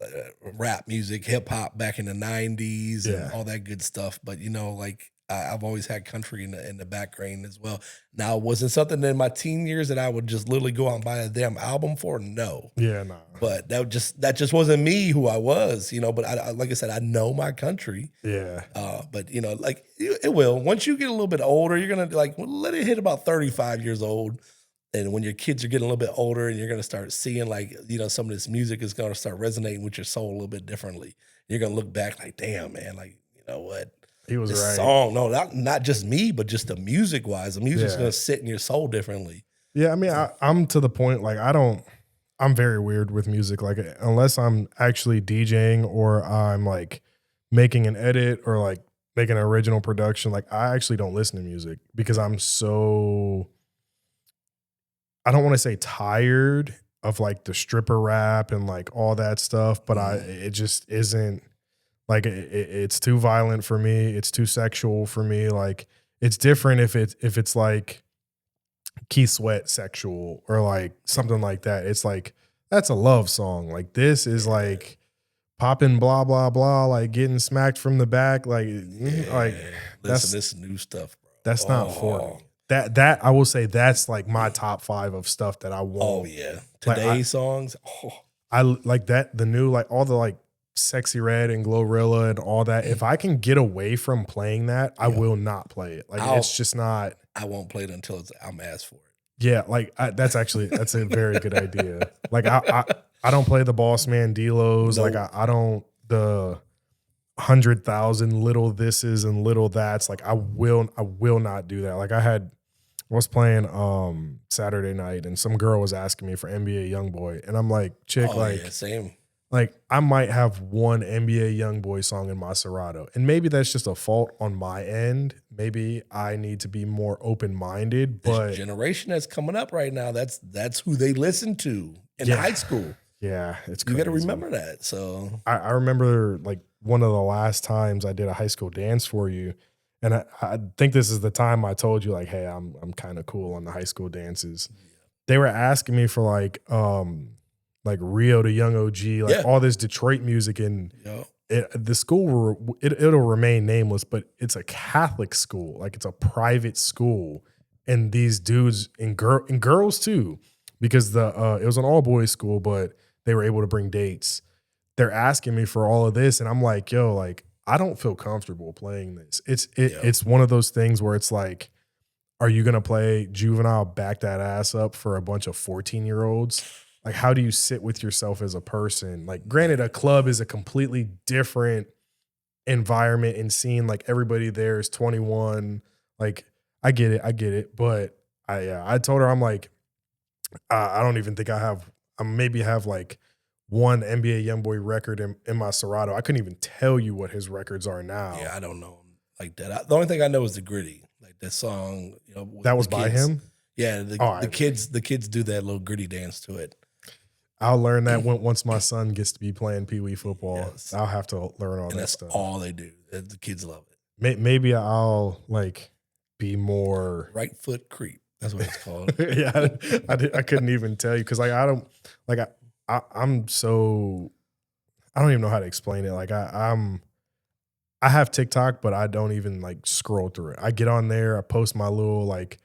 rap music, hip hop back in the 90s and all that good stuff. But, like I've always had country in the background as well. Now, was it something in my teen years that I would just literally go out and buy a damn album for? No. Yeah, no. But that just wasn't me who I was, but I like I said, I know my country. Yeah. But like it will. Once you get a little bit older, you're gonna let it hit about 35 years old. And when your kids are getting a little bit older and you're going to start seeing some of this music is going to start resonating with your soul a little bit differently. You're going to look back like, damn, man, like, you know what? He was this right. Song, no, not just me, but just the music wise. The music's going to sit in your soul differently. Yeah, I mean, I'm to the point, like, I'm very weird with music. Like, unless I'm actually DJing or I'm like making an edit or like making an original production, like I actually don't listen to music because I'm so I don't want to say tired of like the stripper rap and like all that stuff, but it just isn't like it's too violent for me. It's too sexual for me. Like it's different if it's like Keith Sweat sexual or like something like that. It's like that's a love song. Like this is like popping blah blah blah, like getting smacked from the back. Like like Listen, this new stuff, bro. that's not for me. That I will say that's like my top 5 of stuff that I want. Oh yeah, Like, today's songs. I like that the new like all the like Sexy Red and Glorilla and all that. If I can get away from playing that, I will not play it. Like it's just not. I won't play it until I'm asked for it. Yeah, like that's a very good idea. Like I don't play the Boss Man D-Los. Nope. Like I don't the 100,000 little thises and little that's. Like I will not do that. Like I was playing Saturday night and some girl was asking me for NBA Youngboy and I'm like, chick, like yeah, same. Like I might have one NBA Youngboy song in my Serato, and maybe that's just a fault on my end. Maybe I need to be more open-minded. But this generation that's coming up right now, that's who they listen to in high school. Yeah, it's you crazy. got to remember that. So I remember like one of the last times I did a high school dance for you, and I think this is the time I told you like, hey, I'm kind of cool on the high school dances. Yeah. They were asking me for like Rio to Young OG, like all this Detroit music, and the school it'll remain nameless, but it's a Catholic school, like it's a private school, and these dudes and girls too, because it was an all boys school, but they were able to bring dates. They're asking me for all of this, and I'm like, yo, like I don't feel comfortable playing this. It's one of those things where it's like, are you gonna play Juvenile Back That Ass Up for a bunch of 14-year-olds? Like, how do you sit with yourself as a person? Like, granted, a club is a completely different environment and scene. Like, everybody there is 21. Like, I get it. But I told her, I'm like, I don't even think I maybe have like one NBA Youngboy record in my Serato. I couldn't even tell you what his records are now. Yeah, I don't know him like that. The only thing I know is the Gritty, like that song. That was by him. Yeah, the kids do that little gritty dance to it. I'll learn that once my son gets to be playing Pee Wee football. Yes. I'll have to learn all that stuff. That's all they do. The kids love it. Maybe I'll like be more right foot creep. That's what it's called. Yeah, I couldn't even tell you because like I don't like I'm so I don't even know how to explain it. Like I have TikTok, but I don't even like scroll through it. I get on there, I post my little like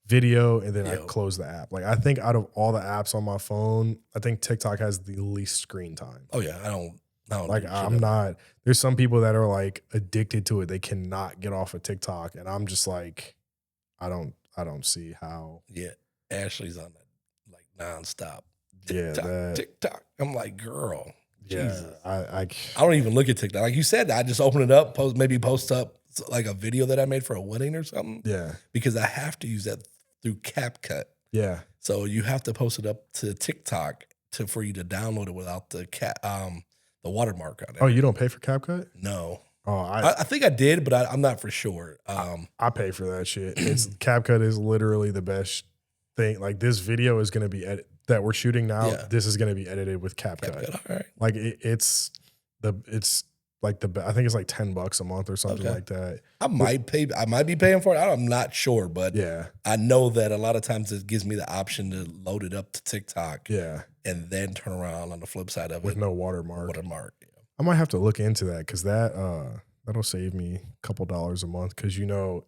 video, and then I close the app. Like I think out of all the apps on my phone, I think TikTok has the least screen time. Oh yeah, I don't like I'm not. There's some people that are like addicted to it. They cannot get off of TikTok, and I'm just like, I don't see how. Yeah, Ashley's on that like nonstop. TikTok, TikTok. I'm like, girl, yeah, Jesus. I don't even look at TikTok. Like you said, I just open it up, post up like a video that I made for a wedding or something. Yeah, because I have to use that through CapCut. Yeah, so you have to post it up to TikTok for you to download it without the watermark on it. Oh, you don't pay for CapCut? No. Oh, I think I did, but I'm not for sure. I pay for that shit. It's CapCut is literally the best thing. Like this video is going to be that we're shooting now. Yeah. This is going to be edited with CapCut. All right. Like it's like I think it's like $10 a month or something like that. I might be paying for it. I'm not sure, but yeah, I know that a lot of times it gives me the option to load it up to TikTok. Yeah, and then turn around on the flip side of with it no watermark. Yeah. I might have to look into that because that'll save me a couple dollars a month because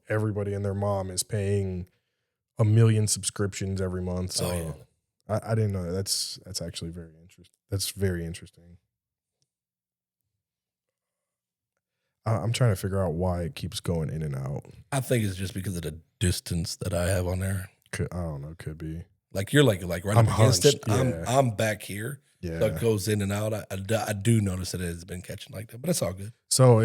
everybody and their mom is paying 1 million subscriptions every month. So I didn't know that. That's actually very interesting. That's very interesting. I'm trying to figure out why it keeps going in and out. I think it's just because of the distance that I have on there. I don't know. Could be. Like you're like right up against it. Yeah. I'm back here. Yeah. So it goes in and out. I do notice that it has been catching like that, but it's all good. So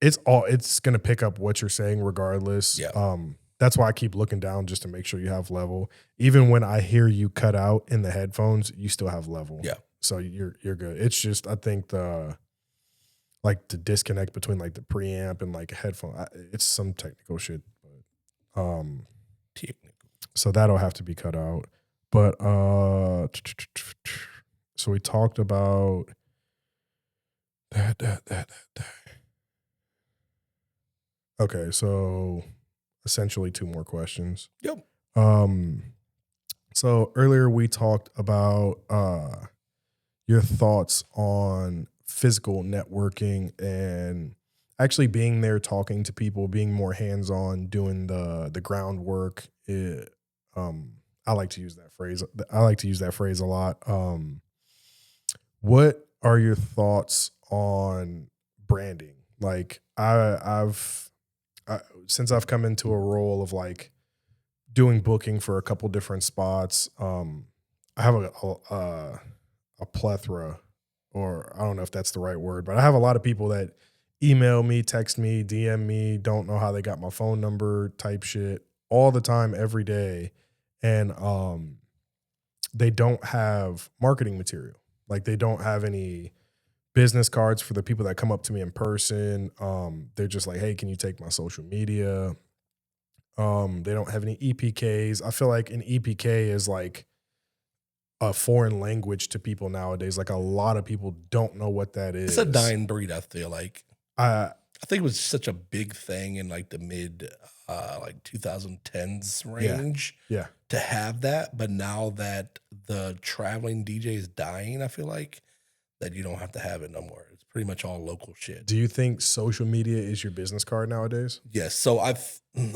it's going to pick up what you're saying regardless. Yeah. That's why I keep looking down just to make sure you have level. Even when I hear you cut out in the headphones, you still have level. Yeah. So you're good. It's just I think the disconnect between like the preamp and like a headphone, it's some technical shit. But, technical. So that'll have to be cut out. But so we talked about that. Okay, so essentially 2 more questions. Yep. So earlier we talked about your thoughts on physical networking and actually being there, talking to people, being more hands-on, doing the groundwork. I like to use that phrase. I like to use that phrase a lot. What are your thoughts on branding? Like since I've come into a role of like doing booking for a couple different spots, I have a plethora, or I don't know if that's the right word, but I have a lot of people that email me, text me, DM me, don't know how they got my phone number type shit all the time, every day. And they don't have marketing material. Like they don't have any business cards for the people that come up to me in person. They're just like, hey, can you take my social media? They don't have any EPKs. I feel like an EPK is like a foreign language to people nowadays. Like a lot of people don't know what that is. It's a dying breed, I feel like. I I think it was such a big thing in like the mid like 2010s range yeah. to have that, but now that the traveling DJ is dying, I feel like that you don't have to have it no more. It's pretty much all local shit. Do you think social media is your business card nowadays? Yes, so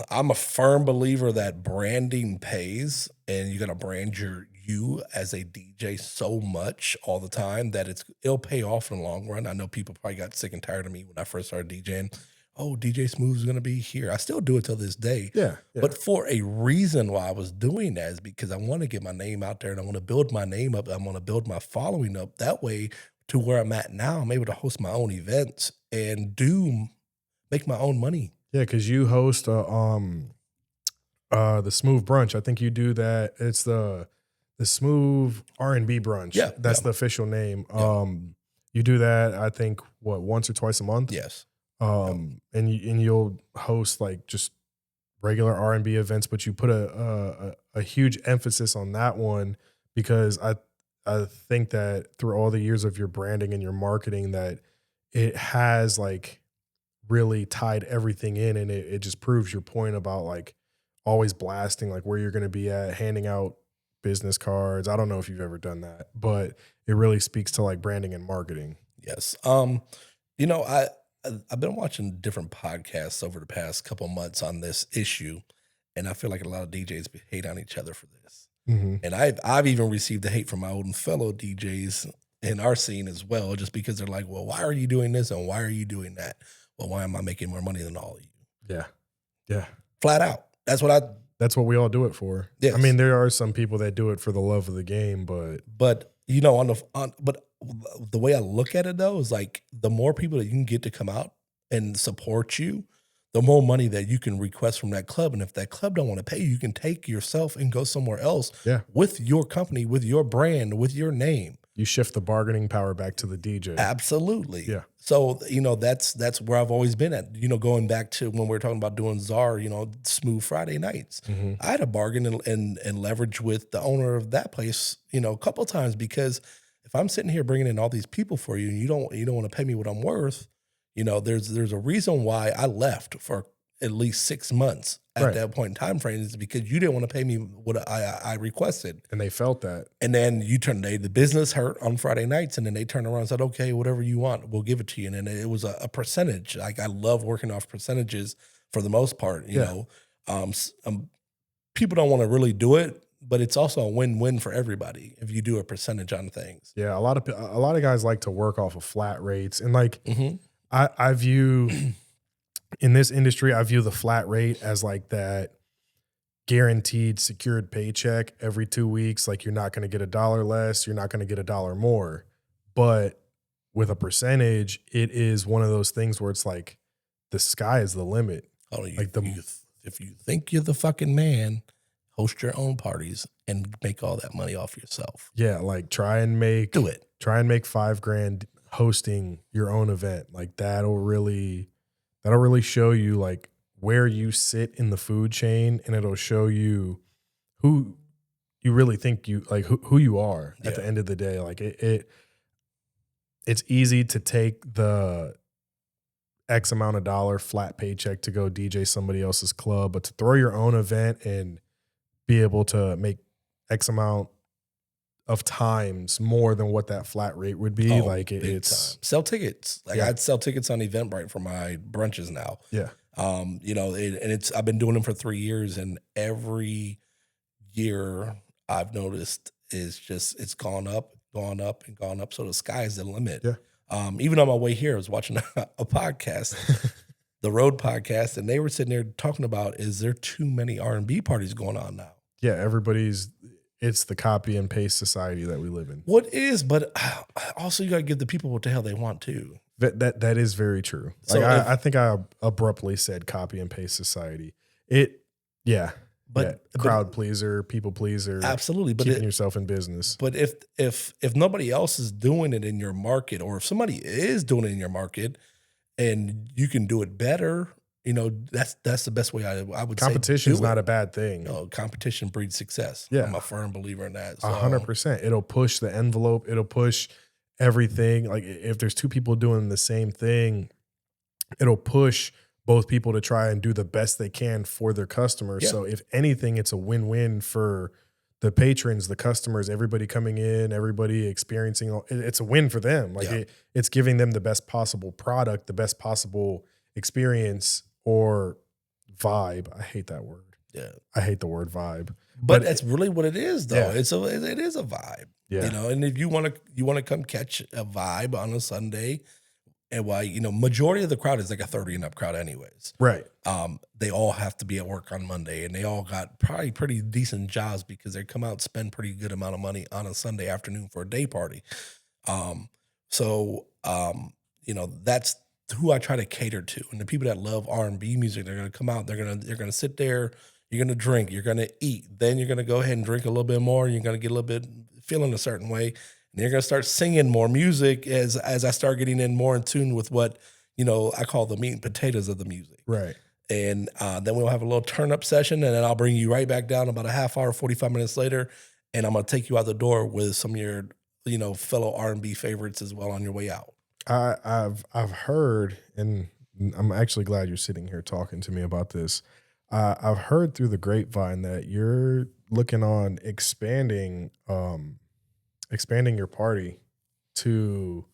I'm a firm believer that branding pays, and you got to brand you as a DJ so much all the time that it'll pay off in the long run. I know people probably got sick and tired of me when I first started DJing. Oh, DJ Smoov is going to be here. I still do it till this day. Yeah. But for a reason why I was doing that is because I want to get my name out there and I want to build my name up. I want to build my following up. That way, to where I'm at now, I'm able to host my own events and make my own money. Yeah, because you host the Smoov brunch. I think you do that. It's the Smoov R&B brunch. Yeah, That's yeah. the official name. Yeah. You do that, I think, once or twice a month? Yes. And you'll host like just regular R&B events, but you put a huge emphasis on that one because I think that through all the years of your branding and your marketing that it has like really tied everything in, and it just proves your point about like always blasting like where you're going to be at, handing out business cards. I don't know if you've ever done that, but it really speaks to like branding and marketing. Yes. You know, I've been watching different podcasts over the past couple months on this issue, and I feel like a lot of DJs hate on each other for this. Mm-hmm. And I've even received the hate from my own fellow DJs in our scene as well, just because they're like, well, why are you doing this and why are you doing that? Well, why am I making more money than all of you? Yeah. Yeah. Flat out. That's what we all do it for. Yes. I mean, there are some people that do it for the love of the game, but you know, but the way I look at it though is like the more people that you can get to come out and support you, the more money that you can request from that club. And if that club don't want to pay you, you can take yourself and go somewhere else with your company, with your brand, with your name. You shift the bargaining power back to the DJ. Absolutely. Yeah. So, you know, that's where I've always been at, you know, going back to when we were talking about doing Czar, you know, Smoov Friday nights. Mm-hmm. I had a bargain and leverage with the owner of that place, you know, a couple of times, because if I'm sitting here bringing in all these people for you and you don't want to pay me what I'm worth, you know, there's a reason why I left for at least 6 months at that point in time frame, is because you didn't want to pay me what I requested. And they felt that. And then the business hurt on Friday nights, and then they turned around and said, okay, whatever you want, we'll give it to you. And then it was a percentage. Like I love working off percentages for the most part, you know. People don't want to really do it, but it's also a win-win for everybody if you do a percentage on things. Yeah, a lot of guys like to work off of flat rates. And like I view in this industry, I view the flat rate as like that guaranteed secured paycheck every 2 weeks. Like you're not going to get $1 less, you're not going to get $1 more. But with a percentage, it is one of those things where it's like the sky is the limit. Oh, if you think you're the fucking man, host your own parties and make all that money off yourself. Yeah, like try and make $5,000 hosting your own event. Like that'll really show you like where you sit in the food chain, and it'll show you who you really think you like, who you are at Yeah. the end of the day. Like it's easy to take the X amount of dollar flat paycheck to go DJ somebody else's club, but to throw your own event and be able to make X amount of times more than what that flat rate would be, like big it's time. Sell tickets. Like Yeah. I'd sell tickets on Eventbrite for my brunches now. yeah, And it's I've been doing them for 3 years, and every year I've noticed is just it's gone up, gone up, and gone up. So the sky's the limit. yeah. Even on my way here, I was watching a podcast, the Road podcast, and they were sitting there talking about, is there too many R&B parties going on now? Yeah, it's the copy and paste society that we live in. What is, but also you got to give the people what the hell they want too. That is very true. So Like if- I think I abruptly said copy and paste society. But crowd pleaser, people pleaser, absolutely, but keeping yourself in business. But if nobody else is doing it in your market, or if somebody is doing it in your market and you can do it better, that's the best way I would say. Competition is do it. not a bad thing. No, competition breeds success. Yeah. I'm a firm believer in that. So, 100%. It'll push the envelope. It'll push everything. Like if there's two people doing the same thing, it'll push both people to try and do the best they can for their customers. Yeah. So if anything, it's a win-win for the patrons, the customers, everybody coming in, everybody experiencing. It's a win for them. Like Yeah. it's giving them the best possible product, the best possible experience or vibe. I hate that word. Yeah. I hate the word vibe. But that's really what it is, though. Yeah. It is a vibe. Yeah. And if you want to come catch a vibe on a Sunday, and why, majority of the crowd is like a 30 and up crowd anyways. Right. They all have to be at work on Monday, and they all got probably pretty decent jobs because they come out and spend pretty good amount of money on a Sunday afternoon for a day party. That's who I try to cater to. And the people that love R&B music, they're going to come out, they're going to sit there, you're going to drink, you're going to eat, then you're going to go ahead and drink a little bit more, you're going to get a little bit feeling a certain way, and you're going to start singing more music as I start getting in more in tune with what, I call the meat and potatoes of the music. Right. And then we'll have a little turn up session, and then I'll bring you right back down about a half hour, 45 minutes later, and I'm going to take you out the door with some of your, fellow R&B favorites as well on your way out. I've heard, and I'm actually glad you're sitting here talking to me about this. I've heard through the grapevine that you're looking on expanding your party to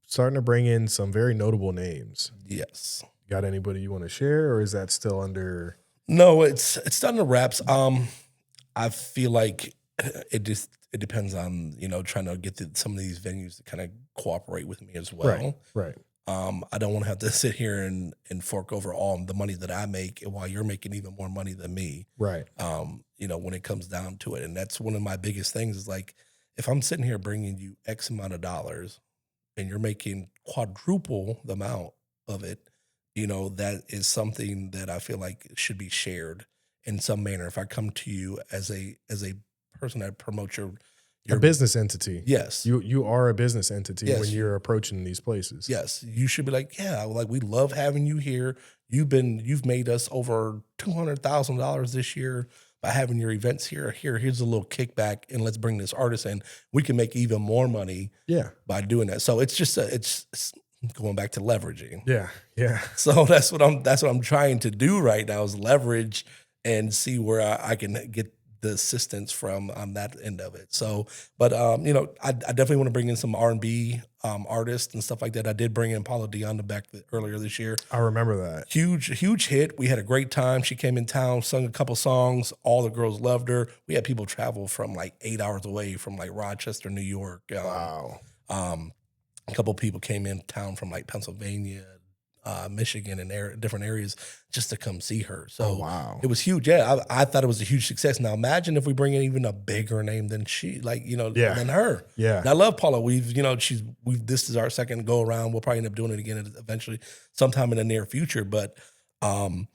starting to bring in some very notable names. Yes. Got anybody you want to share, or is that still under? No, it's done the wraps. I feel like it depends on, trying to get some of these venues to kind of cooperate with me as well. Right. I don't want to have to sit here and fork over all the money that I make while you're making even more money than me. Right. When it comes down to it. And that's one of my biggest things is like, if I'm sitting here bringing you X amount of dollars and you're making quadruple the amount of it, that is something that I feel like should be shared in some manner. If I come to you as a person that promotes your business entity. Yes. You are a business entity Yes. when you're approaching these places. Yes. You should be like, yeah, like we love having you here. You've made us over $200,000 this year by having your events here. Here's a little kickback, and let's bring this artist in. We can make even more money by doing that. So it's just it's going back to leveraging. Yeah. So that's what I'm trying to do right now is leverage and see where I can get the assistance from on that end of it. So, but I definitely want to bring in some R&B artists and stuff like that. I did bring in Paula Deonda back earlier this year. I remember that. Huge hit. We had a great time. She came in town, sung a couple songs. All the girls loved her. We had people travel from like 8 hours away from like Rochester, New York. Wow. A couple people came in town from like Pennsylvania, Michigan, and different areas just to come see her. So wow. It was huge. Yeah, I thought it was a huge success. Now imagine if we bring in even a bigger name than than her. Yeah. And I love Paula. This is our second go around. We'll probably end up doing it again eventually, sometime in the near future. But that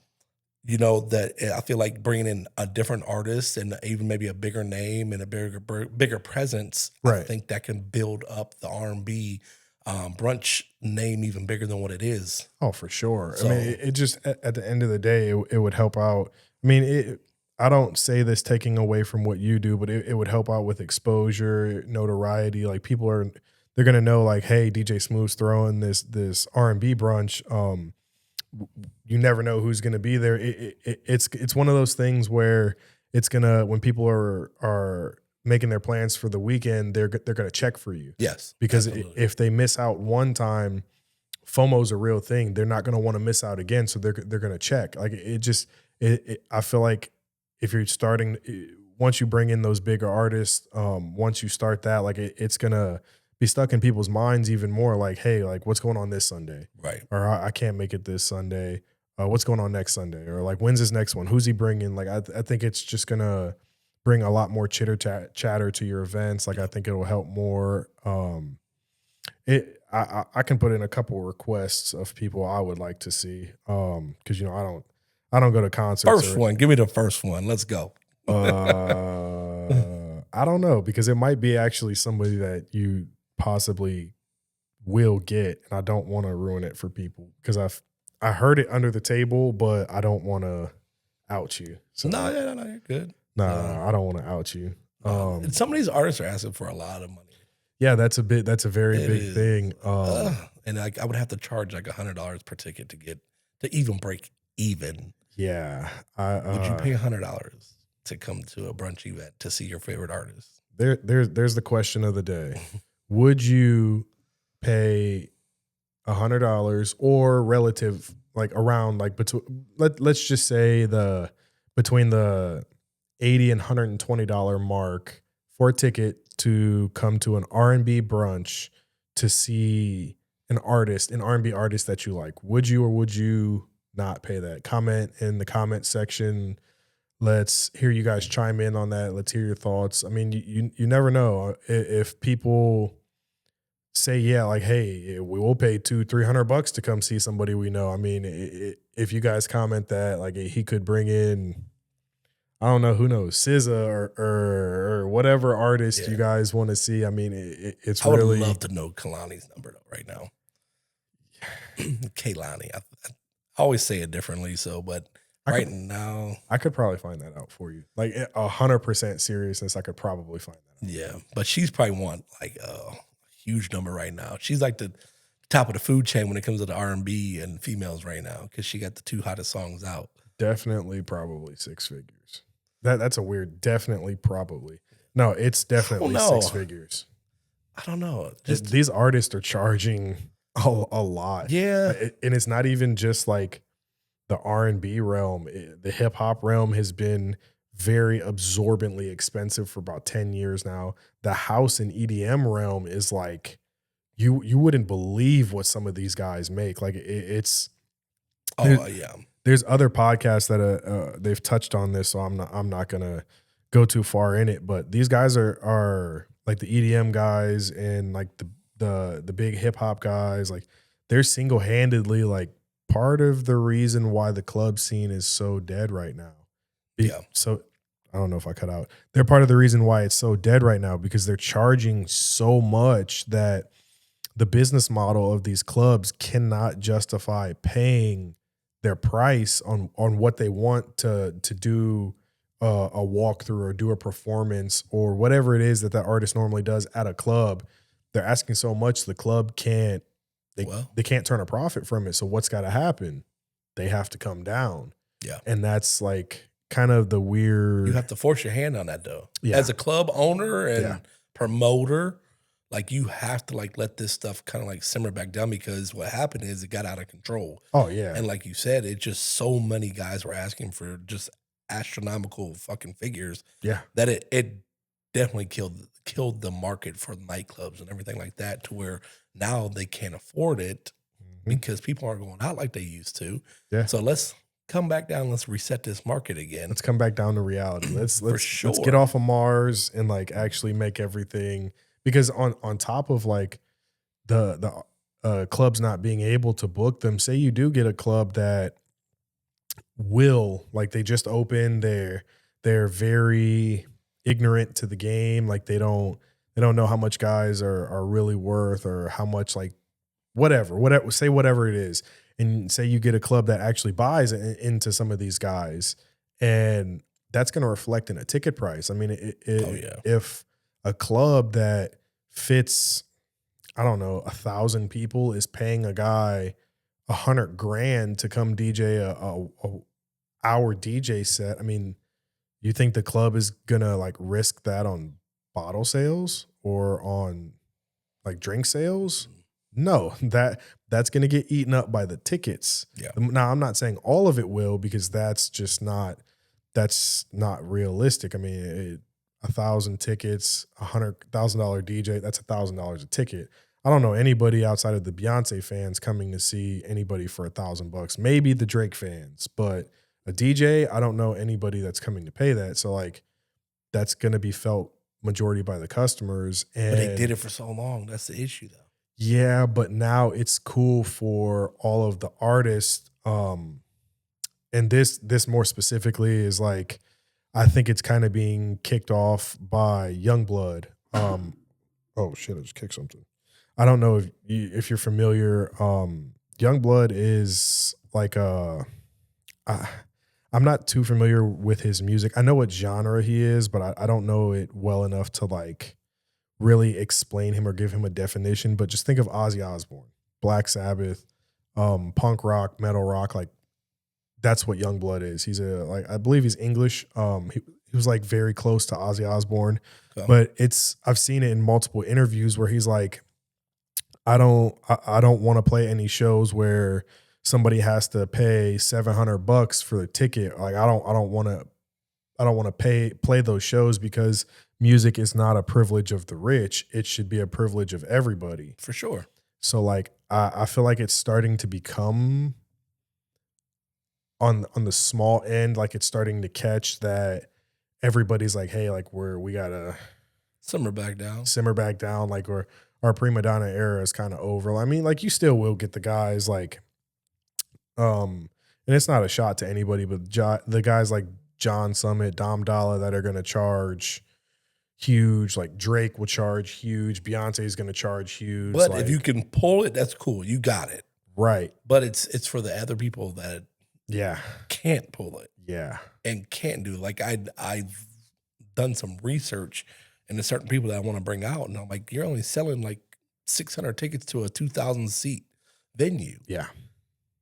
I feel like bringing in a different artist and even maybe a bigger name and a bigger presence. Right. I think that can build up the R&B brunch name even bigger than what it is. Oh, for sure. So, I mean, it just at the end of the day, it would help out. I mean, I don't say this taking away from what you do, but it would help out with exposure, notoriety. Like they're gonna know like, hey, DJ Smoov's throwing this R&B brunch. You never know who's gonna be there. It's one of those things where it's gonna, when people are making their plans for the weekend, they're gonna check for you. Yes, Because absolutely. if they miss out one time, FOMO's a real thing. They're not going to want to miss out again, so they're going to check. Like I feel like if you're starting, once you bring in those bigger artists, once you start that, like it's gonna be stuck in people's minds even more. Like, hey, like what's going on this Sunday, Right. or I can't make it this Sunday. What's going on next Sunday, or like when's his next one? Who's he bringing? Like I think it's just gonna bring a lot more chatter to your events. Like I think it'll help more. I can put in a couple requests of people I would like to see. Because I don't go to concerts. First one, give me the first one. Let's go. I don't know, because it might be actually somebody that you possibly will get, and I don't want to ruin it for people because I heard it under the table, but I don't want to out you. So No, you're good. no, I don't want to out you. And some of these artists are asking for a lot of money. Yeah, that's a very It big is. thing. And I would have to charge like $100 per ticket to even break even. Yeah, Would you pay $100 to come to a brunch event to see your favorite artist? there's the question of the day. Would you pay $100 or relative, like around like between, let's just say between the $80 and $120 mark for a ticket to come to an R&B brunch to see an R&B artist that you like? Would you or would you not pay that? Comment in the comment section. Let's hear you guys chime in on that. Let's hear your thoughts. I mean, you never know if people say, yeah, like, hey, we will pay $200-300 to come see somebody we know. I mean, if you guys comment that, like, he could bring in, I don't know, who knows, SZA or whatever artist you guys want to see. I mean, it's I would really, love to know Kalani's number though right now. Kaylani. I always say it differently, but now, I could probably find that out for you. Like 100% seriousness, I could probably find that out. yeah, but she's probably want like a huge number right now. She's like the top of the food chain when it comes to the R&B and females right now because she got the two hottest songs out. Definitely, probably six figures. That's a weird. Definitely, probably. No, it's definitely six figures. I don't know. These artists are charging a lot. Yeah, and it's not even just like the R&B realm. The hip hop realm has been very absorbently expensive for about 10 years now. The house and EDM realm is like, you wouldn't believe what some of these guys make. Like it's. yeah. There's other podcasts that they've touched on this, so I'm not gonna go too far in it. But these guys are like the EDM guys and like the big hip hop guys. Like they're single handedly like part of the reason why the club scene is so dead right now. Yeah. So I don't know if I cut out. They're part of the reason why it's so dead right now because they're charging so much that the business model of these clubs cannot justify paying their price on what they want to do a walkthrough or do a performance or whatever it is that artist normally does at a club. They're asking so much the club can't they can't turn a profit from it. So what's got to happen? They have to come down. Yeah. And that's like kind of the weird. You have to force your hand on that though. Yeah. As a club owner and promoter, like you have to like let this stuff kind of like simmer back down because what happened is it got out of control. Oh yeah. And like you said, it just so many guys were asking for just astronomical fucking figures. Yeah. That it definitely killed the market for nightclubs and everything like that to where now they can't afford it because people aren't going out like they used to. Yeah. So let's come back down. Let's reset this market again. Let's come back down to reality. Let's get off of Mars and like actually make everything. Because on top of like the clubs not being able to book them, say you do get a club that will, like they just opened, they're very ignorant to the game, like they don't know how much guys are really worth or how much like whatever it is, and say you get a club that actually buys into some of these guys and that's going to reflect in a ticket price. I mean, Oh yeah. if a club that fits, I don't know, 1,000 people is paying a guy $100,000 to come DJ a hour DJ set. I mean, you think the club is gonna like risk that on bottle sales or on like drink sales? No, that's gonna get eaten up by the tickets. Yeah. Now, I'm not saying all of it will, because that's not realistic. I mean, 1,000 tickets, $100,000 DJ, that's $1,000 a ticket. I don't know anybody outside of the Beyonce fans coming to see anybody for $1,000. Maybe the Drake fans, but a DJ, I don't know anybody that's coming to pay that. So like, that's going to be felt majority by the customers. And But they did it for so long. That's the issue, though. yeah, but now it's cool for all of the artists. And this more specifically is like, I think it's kind of being kicked off by Youngblood. Oh shit, I just kicked something. I don't know if you're familiar. Youngblood is like I'm not too familiar with his music. I know what genre he is, but I don't know it well enough to like really explain him or give him a definition. But just think of Ozzy Osbourne, Black Sabbath, punk rock, metal rock. Like that's what Youngblood is. He's I believe he's English. He was like very close to Ozzy Osbourne, but I've seen it in multiple interviews where he's like, I don't want to play any shows where somebody has to pay $700 for the ticket. Like I don't want to play those shows, because music is not a privilege of the rich. It should be a privilege of everybody. For sure. So like I feel like it's starting to become on the small end, like it's starting to catch that everybody's like, hey, like we gotta simmer back down. Like our prima donna era is kind of over. I mean, like you still will get the guys like, and it's not a shot to anybody, but the guys like John Summit, Dom Dalla that are going to charge huge. Like Drake will charge huge. Beyonce is going to charge huge. But like, if you can pull it, that's cool. You got it. Right. But it's for the other people that can't pull it. Yeah. And can't do it. Like I've done some research, and there's certain people that I want to bring out, and I'm like, you're only selling like 600 tickets to a 2,000 seat venue. Yeah.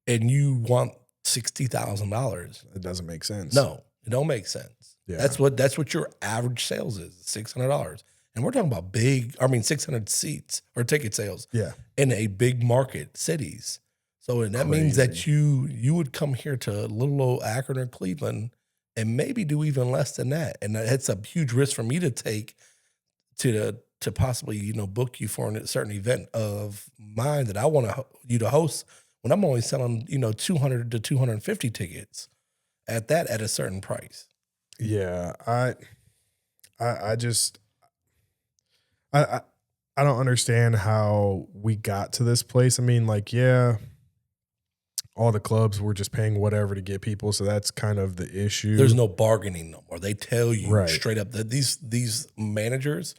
And you want $60,000. It doesn't make sense. No, it don't make sense. Yeah. That's what your average sales is, $600. And we're talking about 600 seats or ticket sales. Yeah. In a big market cities. So and that means that you would come here to little old Akron or Cleveland and maybe do even less than that. And that's a huge risk for me to take to possibly, book you for a certain event of mine that I want you to host, when I'm only selling, 200 to 250 tickets at a certain price. Yeah. I don't understand how we got to this place. I mean, like, yeah, all the clubs were just paying whatever to get people. So that's kind of the issue. There's no bargaining no more. They tell you straight up that these managers,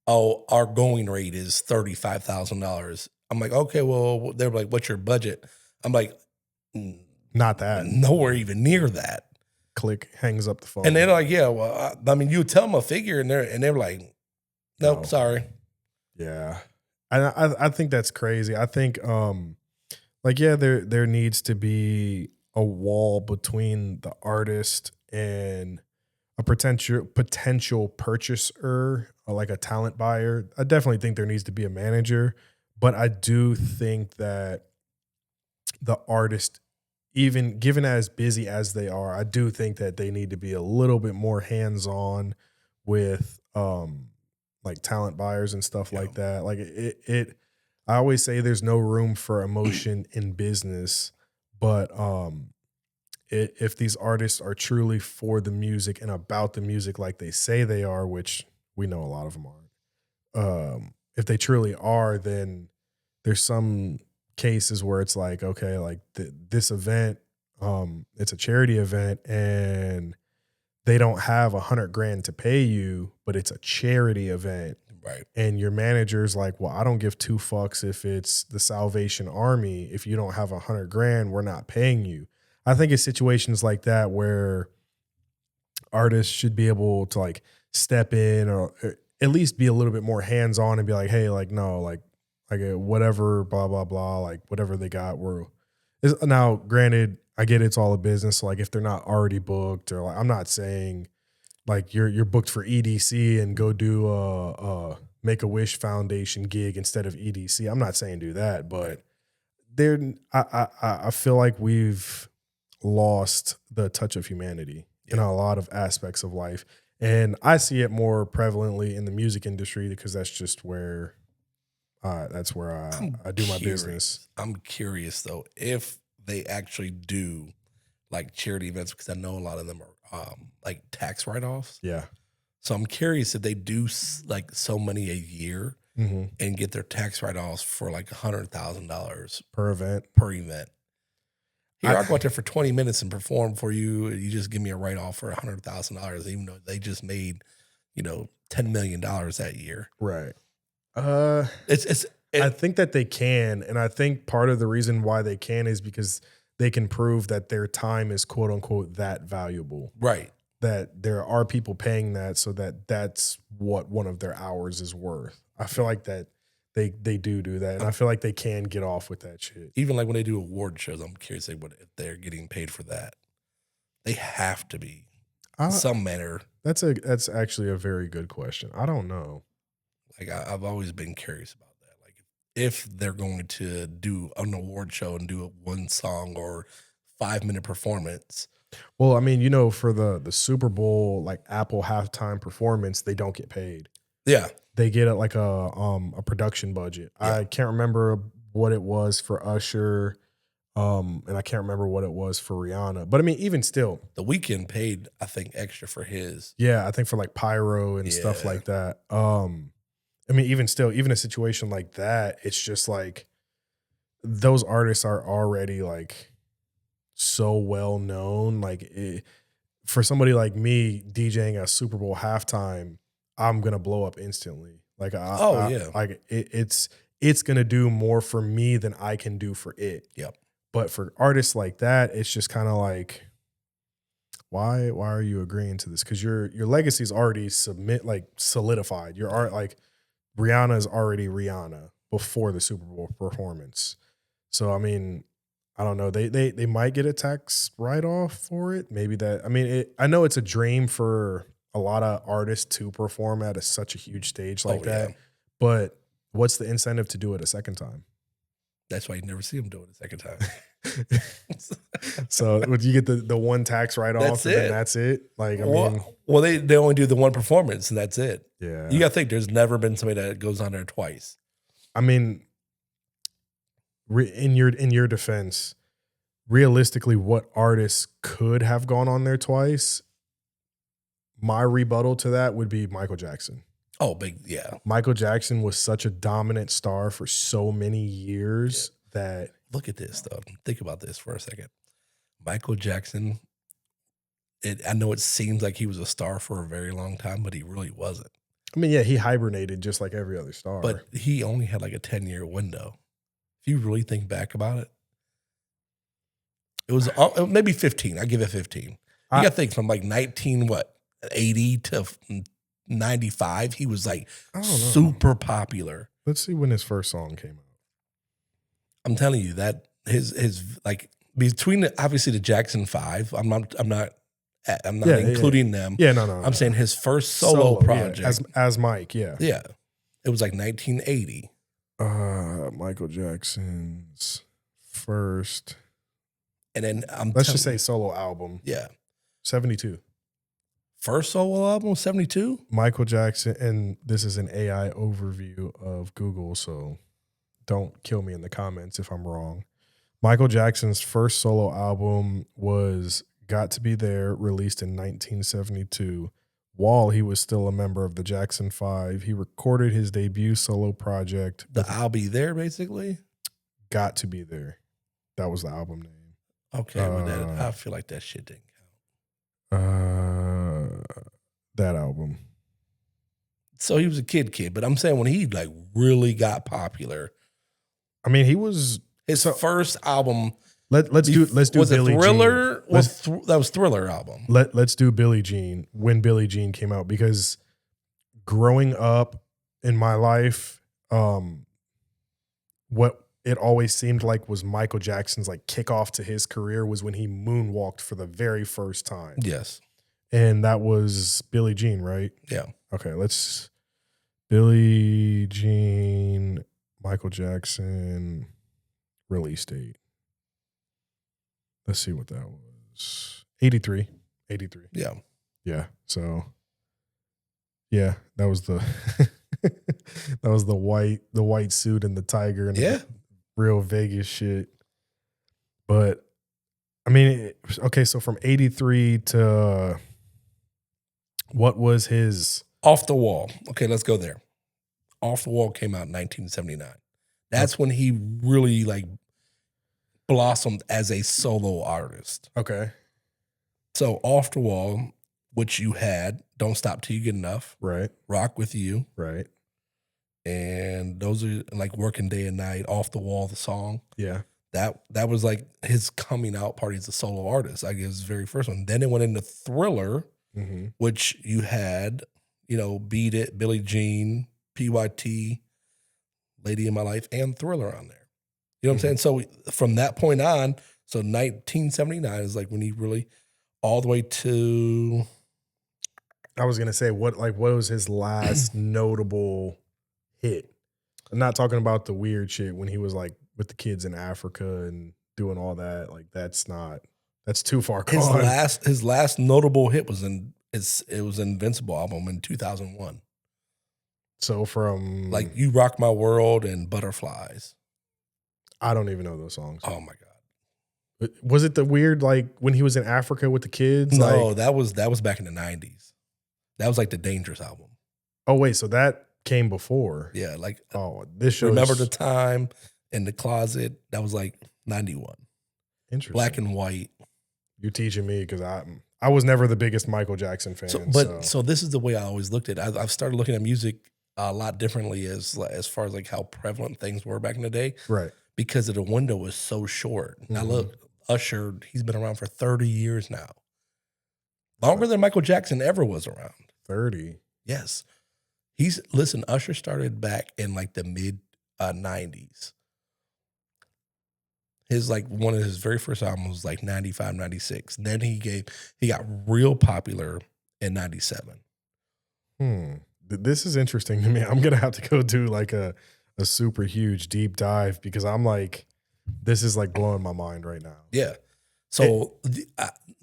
our going rate is $35,000. I'm like, okay, well, they're like, what's your budget? I'm like, not that. Nowhere even near that. Click, hangs up the phone. And they're like, yeah, well, I mean, you tell them a figure, and they're like, nope, no. Sorry. Yeah. I think that's crazy. I think, there needs to be a wall between the artist and a potential purchaser, or like a talent buyer. I definitely think there needs to be a manager, but I do think that the artist, even given as busy as they are, I do think that they need to be a little bit more hands-on with like talent buyers and stuff like that. Like I always say there's no room for emotion in business, but if these artists are truly for the music and about the music like they say they are, which we know a lot of them aren't, if they truly are, then there's some cases where it's like, okay, like this event, it's a charity event and they don't have $100,000 to pay you, but it's a charity event. Right. And your manager's like, well, I don't give two fucks if it's the Salvation Army. If you don't have $100,000, we're not paying you. I think it's situations like that where artists should be able to like step in or at least be a little bit more hands on and be like, hey, like no, like whatever, blah blah blah, like whatever they got. Now, granted, I get it's all a business. So like if they're not already booked, or like I'm not saying like you're booked for EDC and go do a Make-A-Wish Foundation gig instead of EDC. I'm not saying do that, but I feel like we've lost the touch of humanity in a lot of aspects of life. And I see it more prevalently in the music industry because that's just where I do my business. I'm curious though, if they actually do like charity events, because I know a lot of them are like tax write-offs. Yeah. So I'm curious if they do like so many a year and get their tax write-offs for like $100,000 per event. Here, I'll go out there for 20 minutes and perform for you. And you just give me a write-off for $100,000, even though they just made, $10 million that year. Right. I think that they can. And I think part of the reason why they can is because they can prove that their time is quote unquote that valuable. Right. That there are people paying that, so that's what one of their hours is worth. I feel like that they do that. And I feel like they can get off with that shit. Even like when they do award shows, I'm curious if they're getting paid for that. They have to be in some manner. That's actually a very good question. I don't know. Like I've always been curious about that. Like if they're going to do an award show and do a one song or 5-minute performance. Well, I mean, for the Super Bowl, like Apple halftime performance, they don't get paid. Yeah. They get like a production budget. Yeah. I can't remember what it was for Usher. And I can't remember what it was for Rihanna. But I mean, even still. The Weeknd paid, I think, extra for his. Yeah, I think for like pyro and stuff like that. I mean, even still, even a situation like that, it's just like those artists are already like so well known. Like for somebody like me DJing a Super Bowl halftime, I'm gonna blow up instantly. Like it's gonna do more for me than I can do for it. Yep. But for artists like that, it's just kind of like, why are you agreeing to this? Because your legacy is already solidified. Your art, like Rihanna is already Rihanna before the Super Bowl performance. So I mean, I don't know. They might get a tax write-off for it. Maybe that. I mean, I know it's a dream for a lot of artists to perform at such a huge stage like that. Yeah. But what's the incentive to do it a second time? That's why you never see them do it a second time. So would you get the one tax write-off and then that's it? Like, I mean, they only do the one performance and that's it. Yeah. You got to think there's never been somebody that goes on there twice. I mean, in your defense, realistically, what artists could have gone on there twice? My rebuttal to that would be Michael Jackson. Oh, big, yeah. Michael Jackson was such a dominant star for so many years that... Look at this, though. Think about this for a second. Michael Jackson, I know it seems like he was a star for a very long time, but he really wasn't. I mean, yeah, he hibernated just like every other star. But he only had like a 10-year window. If you really think back about it, it was maybe 15. I give it 15. You got to think from like 80 to 95, he was like super popular. Let's see when his first song came out. I'm telling you that his like between obviously the Jackson 5, I'm not including them. Yeah, no. I'm saying his first solo project as Mike. Yeah, yeah. It was like 1980. Michael Jackson's first, and then let's just say solo album. Yeah, 72. First solo album, 72? Michael Jackson, and this is an AI overview of Google, so don't kill me in the comments if I'm wrong. Michael Jackson's first solo album was Got to Be There, released in 1972. While he was still a member of the Jackson 5, he recorded his debut solo project. I'll Be There, basically? Got to Be There. That was the album name. Okay, but I feel like that shit didn't count. That album. So he was a kid, but I'm saying when he like really got popular. I mean, he was his first album. let's do Was it Billie Thriller? Jean. That was Thriller album. Let's do Billie Jean when Billie Jean came out, because growing up in my life, what it always seemed like was Michael Jackson's like kickoff to his career was when he moonwalked for the very first time. Yes. And that was Billie Jean, right? Yeah. Okay, let's Billie Jean, Michael Jackson release date. Let's see what that was. 83. Yeah. Yeah. So yeah, that was the that was the white suit and the tiger and Yeah. the real Vegas shit. But I mean, okay, so from 83 to what was his Off the Wall. Okay, let's go there. Off the Wall came out in 1979. That's when he really like blossomed as a solo artist. okay, So Off the Wall, which you had Don't Stop Till You Get Enough, right, Rock With You, right. and those are like Working Day and Night, Off the Wall, the song. Yeah. That was like his coming out party as a solo artist, I guess, his very first one. Then it went into Thriller, Mm-hmm. which you had, Beat It, Billie Jean, PYT, Lady in My Life, and Thriller on there. You know what I'm saying? So from that point on, so 1979 is like when he really, all the way to, I was gonna say what was his last notable hit? I'm not talking about the weird shit when he was like with the kids in Africa and doing all that. Like that's too far gone. his last notable hit was it was Invincible album in 2001. So from Like You Rock My World and Butterflies. I don't even know those songs. Oh my God. Was it the weird like when he was in Africa with the kids? No, Like, that was back in the 90s. That was like the Dangerous album. oh wait, so that came before. Yeah, like Oh, this shows. Remember the Time in the Closet. That was like 91. Interesting. Black and white. You're teaching me because I was never the biggest Michael Jackson fan. So this is the way I always looked at it. I've started looking at music a lot differently as far as like how prevalent things were back in the day. Right. Because the window was so short. Now look, Usher, he's been around for 30 years now. Longer than Michael Jackson ever was around. 30. Yes. Usher started back in like the mid 90s. One of his very first albums was like 95, 96. Then he got real popular in 97. This is interesting to me. I'm gonna have to go do like a super huge deep dive because I'm like, this is like blowing my mind right now. Yeah. So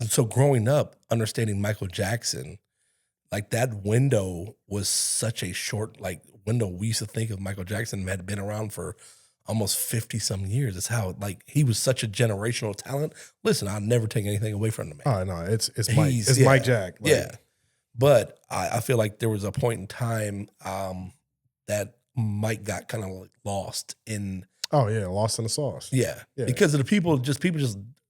so growing up, understanding Michael Jackson, like that window was such a short like window. We used to think of Michael Jackson had been around for almost 50 some years. It's how like he was such a generational talent. Listen, I'll never take anything away from the man. Oh no, it's Mike. It's Mike Jack. Like, yeah. But I feel like there was a point in time that Mike got kind of like lost in. Oh yeah, lost in the sauce. Yeah. Because of the people just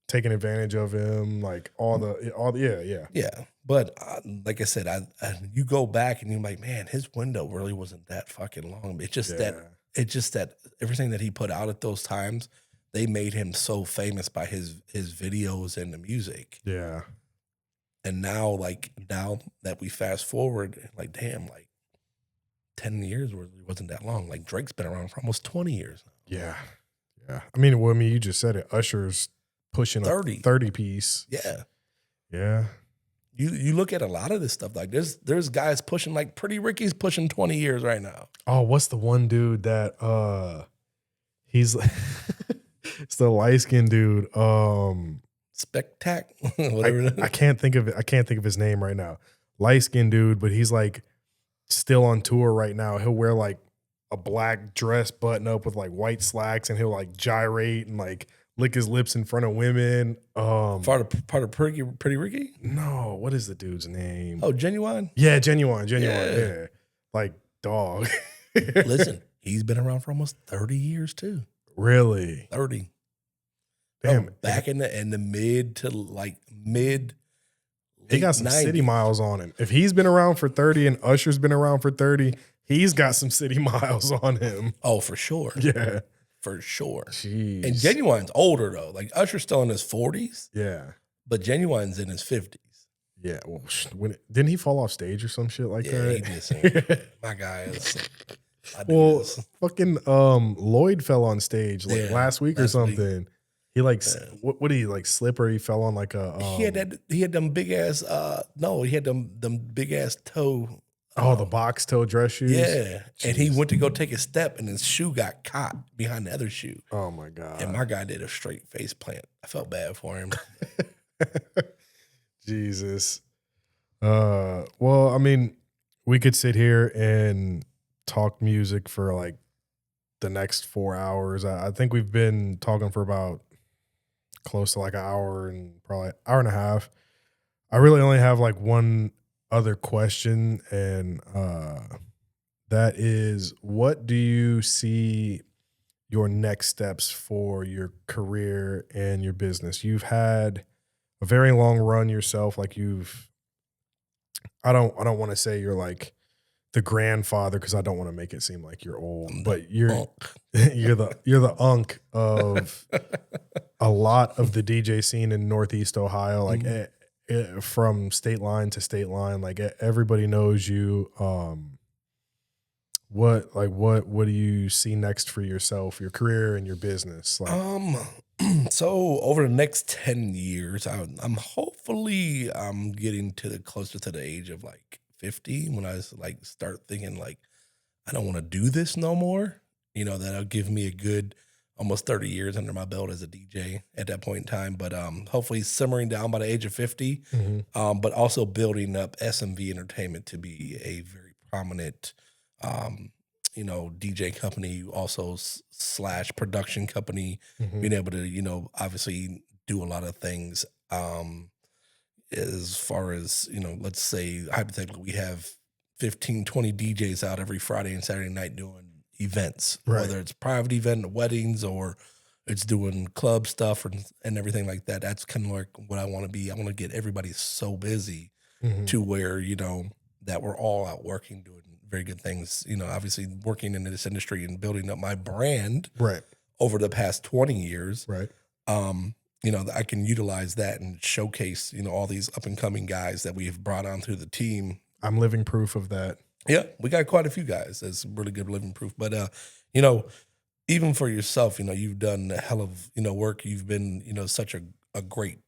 taking advantage of him, like all the yeah. But like I said, you go back and you're like, man, his window really wasn't that fucking long. It's just that everything that he put out at those times, they made him so famous by his videos and the music. Yeah. And now that we fast forward, like damn, like 10 years really wasn't that long. Like Drake's been around for almost 20 years now. Yeah. Yeah. I mean, you just said it. Usher's pushing 30. a 30 piece. Yeah. Yeah. You look at a lot of this stuff, like there's guys pushing, like Pretty Ricky's pushing 20 years right now. Oh, what's the one dude that he's it's the light-skinned dude. Whatever. I can't think of it. I can't think of his name right now. Light-skinned dude, but he's like still on tour right now. He'll wear like a black dress button up with like white slacks and he'll like gyrate and like lick his lips in front of women. Part of Pretty Ricky? No, what is the dude's name? Oh, Genuine? Yeah, Genuine. Yeah. Like dog. Listen, he's been around for almost 30 years too. Really? 30. Damn. Back in the mid to like mid. He got some 90s. city miles on him. If he's been around for 30 and Usher's been around for 30, he's got some city miles on him. Oh, for sure. Yeah. for sure. Jeez. And Genuine's older though. Like Usher's still in his 40s, Yeah. but Genuine's in his 50s. Yeah. Well, didn't he fall off stage or some shit like Yeah, that? he did some shit. My guy is. I do Well, this. fucking Lloyd fell on stage like Yeah, last week or last week. something. He like Yeah. what did he like slip or he fell on like a He had them big ass no, he had them big ass toe. the box toe dress shoes. Yeah. And he Jeez. went to go take a step and his shoe got caught behind the other shoe. Oh my god. And my guy did a straight face plant. I felt bad for him. Jesus. Well, I mean, we could sit here and talk music for like the next 4 hours. I think we've been talking for about close to like an hour and probably hour and a half. I really only have like one other question, and that is, what do you see your next steps for your career and your business? You've had a very long run yourself. Like I don't want to say you're like the grandfather because I don't want to make it seem like you're old, but you're you're the unk of a lot of the DJ scene in Northeast Ohio, like from state line to state line. Like everybody knows you. What do you see next for yourself, your career and your business? Like, so over the next 10 years, I'm hopefully getting closer to the age of like 50 when I like start thinking like I don't want to do this no more. You know, that'll give me a good almost 30 years under my belt as a DJ at that point in time. But hopefully simmering down by the age of 50, but also building up SMV Entertainment to be a very prominent DJ company, also slash production company, being able to, obviously do a lot of things. As far as, let's say hypothetically, we have 15, 20 DJs out every Friday and Saturday night doing events, Right. whether it's a private event, weddings, or it's doing club stuff and everything like that. That's kind of like what I want to be. I want to get everybody so busy to where, that we're all out working, doing very good things, obviously working in this industry and building up my brand over the past 20 years. Right. That I can utilize that and showcase, all these up and coming guys that we've brought onto the team. I'm living proof of that. Yeah, we got quite a few guys. That's really good living proof. But, even for yourself, you've done a hell of, work. You've been, such a great,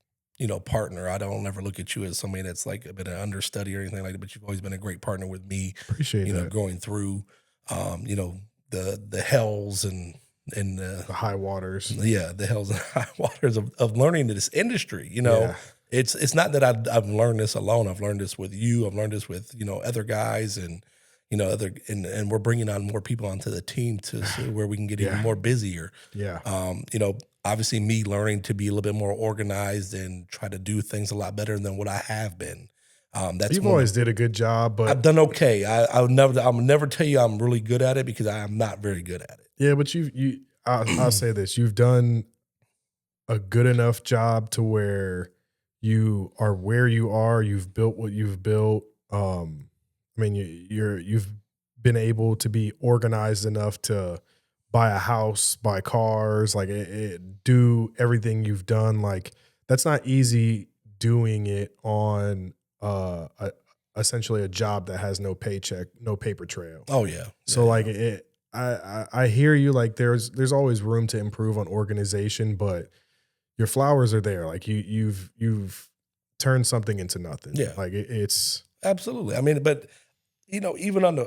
partner. I don't ever look at you as somebody that's like been an understudy or anything like that, but you've always been a great partner with me. Appreciate that. Going through, the hells and the high waters. Yeah, the hells and high waters of learning this industry. It's not that I've learned this alone. I've learned this with you. I've learned this with other guys and and we're bringing on more people onto the team to where we can get even more busier. Yeah. Obviously me learning to be a little bit more organized and try to do things a lot better than what I have been. You've always did a good job, but I've done okay. I'll never tell you I'm really good at it because I am not very good at it. Yeah, but I'll say this: you've done a good enough job to where you are where you are. You've built what you've built. You've been able to be organized enough to buy a house, buy cars, like do everything you've done. Like that's not easy doing it on essentially a job that has no paycheck, no paper trail. Oh yeah. So I hear you. Like there's always room to improve on organization, but your flowers are there. Like you've turned something into nothing. Yeah. Like it's absolutely. I mean, but even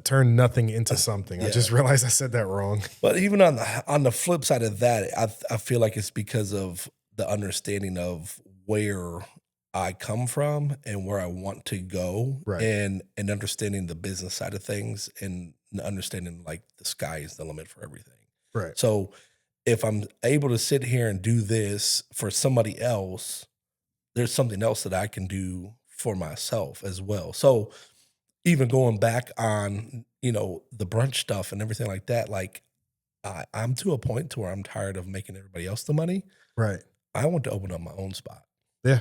turn nothing into something. Yeah. I just realized I said that wrong. But even on the flip side of that, I feel like it's because of the understanding of where I come from and where I want to go, right. and understanding the business side of things and understanding like the sky is the limit for everything. Right. So if I'm able to sit here and do this for somebody else, there's something else that I can do for myself as well. So even going back on, the brunch stuff and everything like that, like I'm to a point to where I'm tired of making everybody else the money. Right. I want to open up my own spot. Yeah.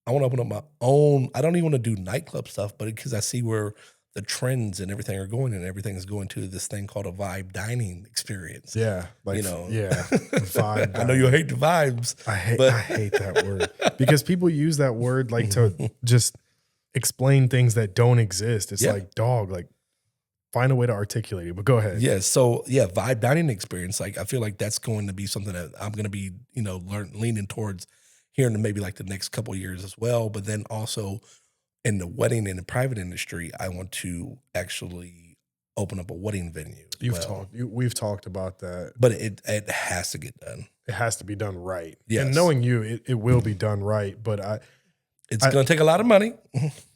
I want to open up my own. I don't even want to do nightclub stuff, but because I see where the trends and everything are going, and everything is going to this thing called a vibe dining experience. Yeah, like vibe. I know you hate the vibes. I hate that word because people use that word like to just explain things that don't exist. It's like, dog, like find a way to articulate it. But go ahead. Yeah. So vibe dining experience. Like I feel like that's going to be something that I'm going to be, leaning towards here in maybe like the next couple of years as well. But then also in the wedding and the private industry, I want to actually open up a wedding venue. We've talked about that, but it has to get done. It has to be done right. Yes. And knowing you, it will be done right. But it's going to take a lot of money.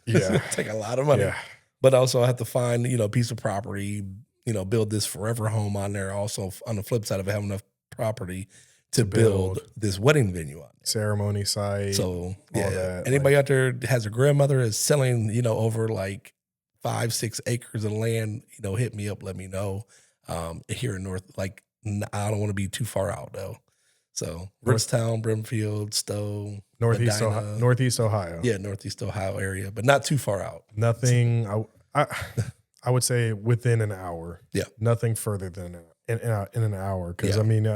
Yeah, take a lot of money. Yeah. But also I have to find, a piece of property, build this forever home on there. Also on the flip side of having enough property to build this wedding venue on there. Ceremony site. So anybody out there has a grandmother is selling, over like 5-6 acres of land, hit me up, let me know. Here in North, like I don't want to be too far out though. So Bristown, Brimfield, Stowe, Northeast Ohio. Yeah, Northeast Ohio area, but not too far out. Nothing. I would say within an hour. Yeah, nothing further than in an hour. Because I mean,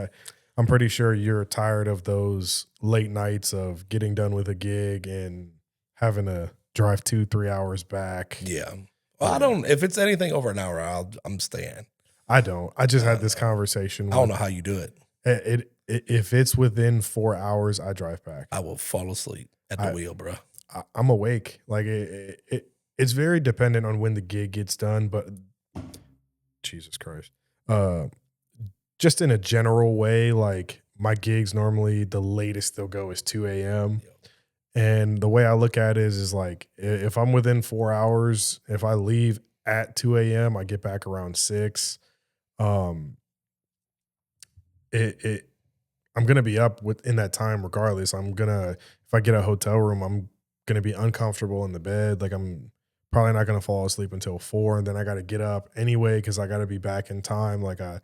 I'm pretty sure you're tired of those late nights of getting done with a gig and having to drive 2-3 hours back. Yeah. Well, I don't. If it's anything over an hour, I'm staying. I don't. I just had this conversation. I don't know how you do it. If it's within 4 hours, I drive back. I will fall asleep at the wheel, bro. I'm awake. Like it's very dependent on when the gig gets done, but Jesus Christ. Just in a general way, like my gigs normally the latest they'll go is 2 a.m. Yep. And the way I look at it is like if I'm within 4 hours, if I leave at 2 a.m., I get back around 6. I'm gonna be up within that time regardless. If I get a hotel room, I'm gonna be uncomfortable in the bed. Like I'm probably not gonna fall asleep until 4, and then I gotta get up anyway because I gotta be back in time. Like I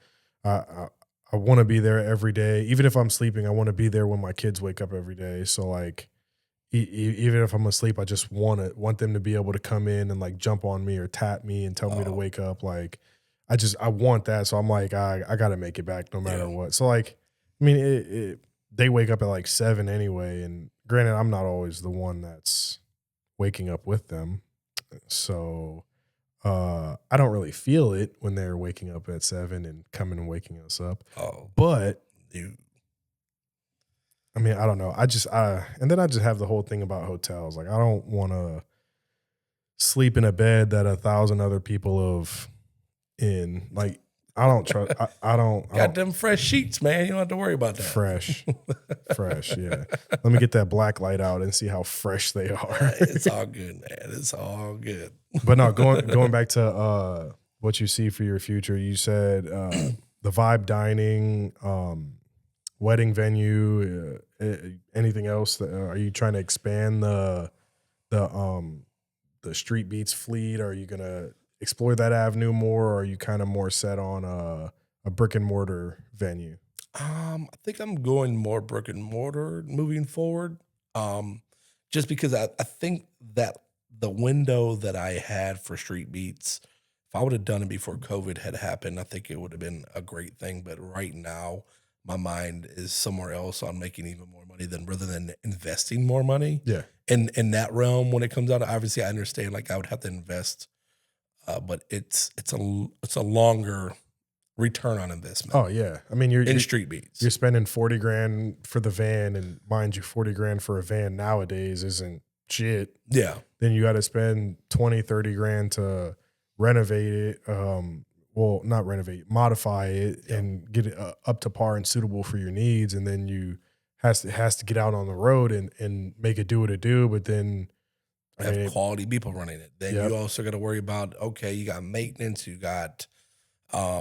want to be there every day, even if I'm sleeping. I want to be there when my kids wake up every day. So like, even if I'm asleep, I just want them to be able to come in and like jump on me or tap me and tell me to wake up. Like I want that. So I'm like, I got to make it back no matter what. So like, I mean, they wake up at like 7 anyway. And granted, I'm not always the one that's waking up with them. So I don't really feel it when they're waking up at 7 and coming and waking us up. But I mean, I don't know. And then I just have the whole thing about hotels. Like I don't want to sleep in a bed that 1,000 other people have in. Like I don't trust. I don't. Got them fresh sheets, man. You don't have to worry about that. Fresh. Yeah. Let me get that black light out and see how fresh they are. It's all good, man. It's all good. But no, going back to what you see for your future. You said the vibe dining, wedding venue. Anything else? Are you trying to expand the street beats fleet? Are you gonna explore that avenue more, or are you kind of more set on a brick and mortar venue? I think I'm going more brick and mortar moving forward. Just because I think that the window that I had for street beats, if I would have done it before COVID had happened, I think it would have been a great thing. But right now, my mind is somewhere else on making even more money rather than investing more money. Yeah. In that realm, when it comes out, obviously I understand like I would have to invest. But it's a longer return on investment. Oh yeah, I mean you're street beats. You're spending $40,000 for the van, and mind you, $40,000 for a van nowadays isn't shit. Yeah. Then you got to spend $20,000-$30,000 to renovate it. Well, not renovate, modify it, and get it up to par and suitable for your needs. And then you has to get out on the road and make it do what it do. But then have quality people running it. Then you also got to worry about, okay, you got maintenance, you got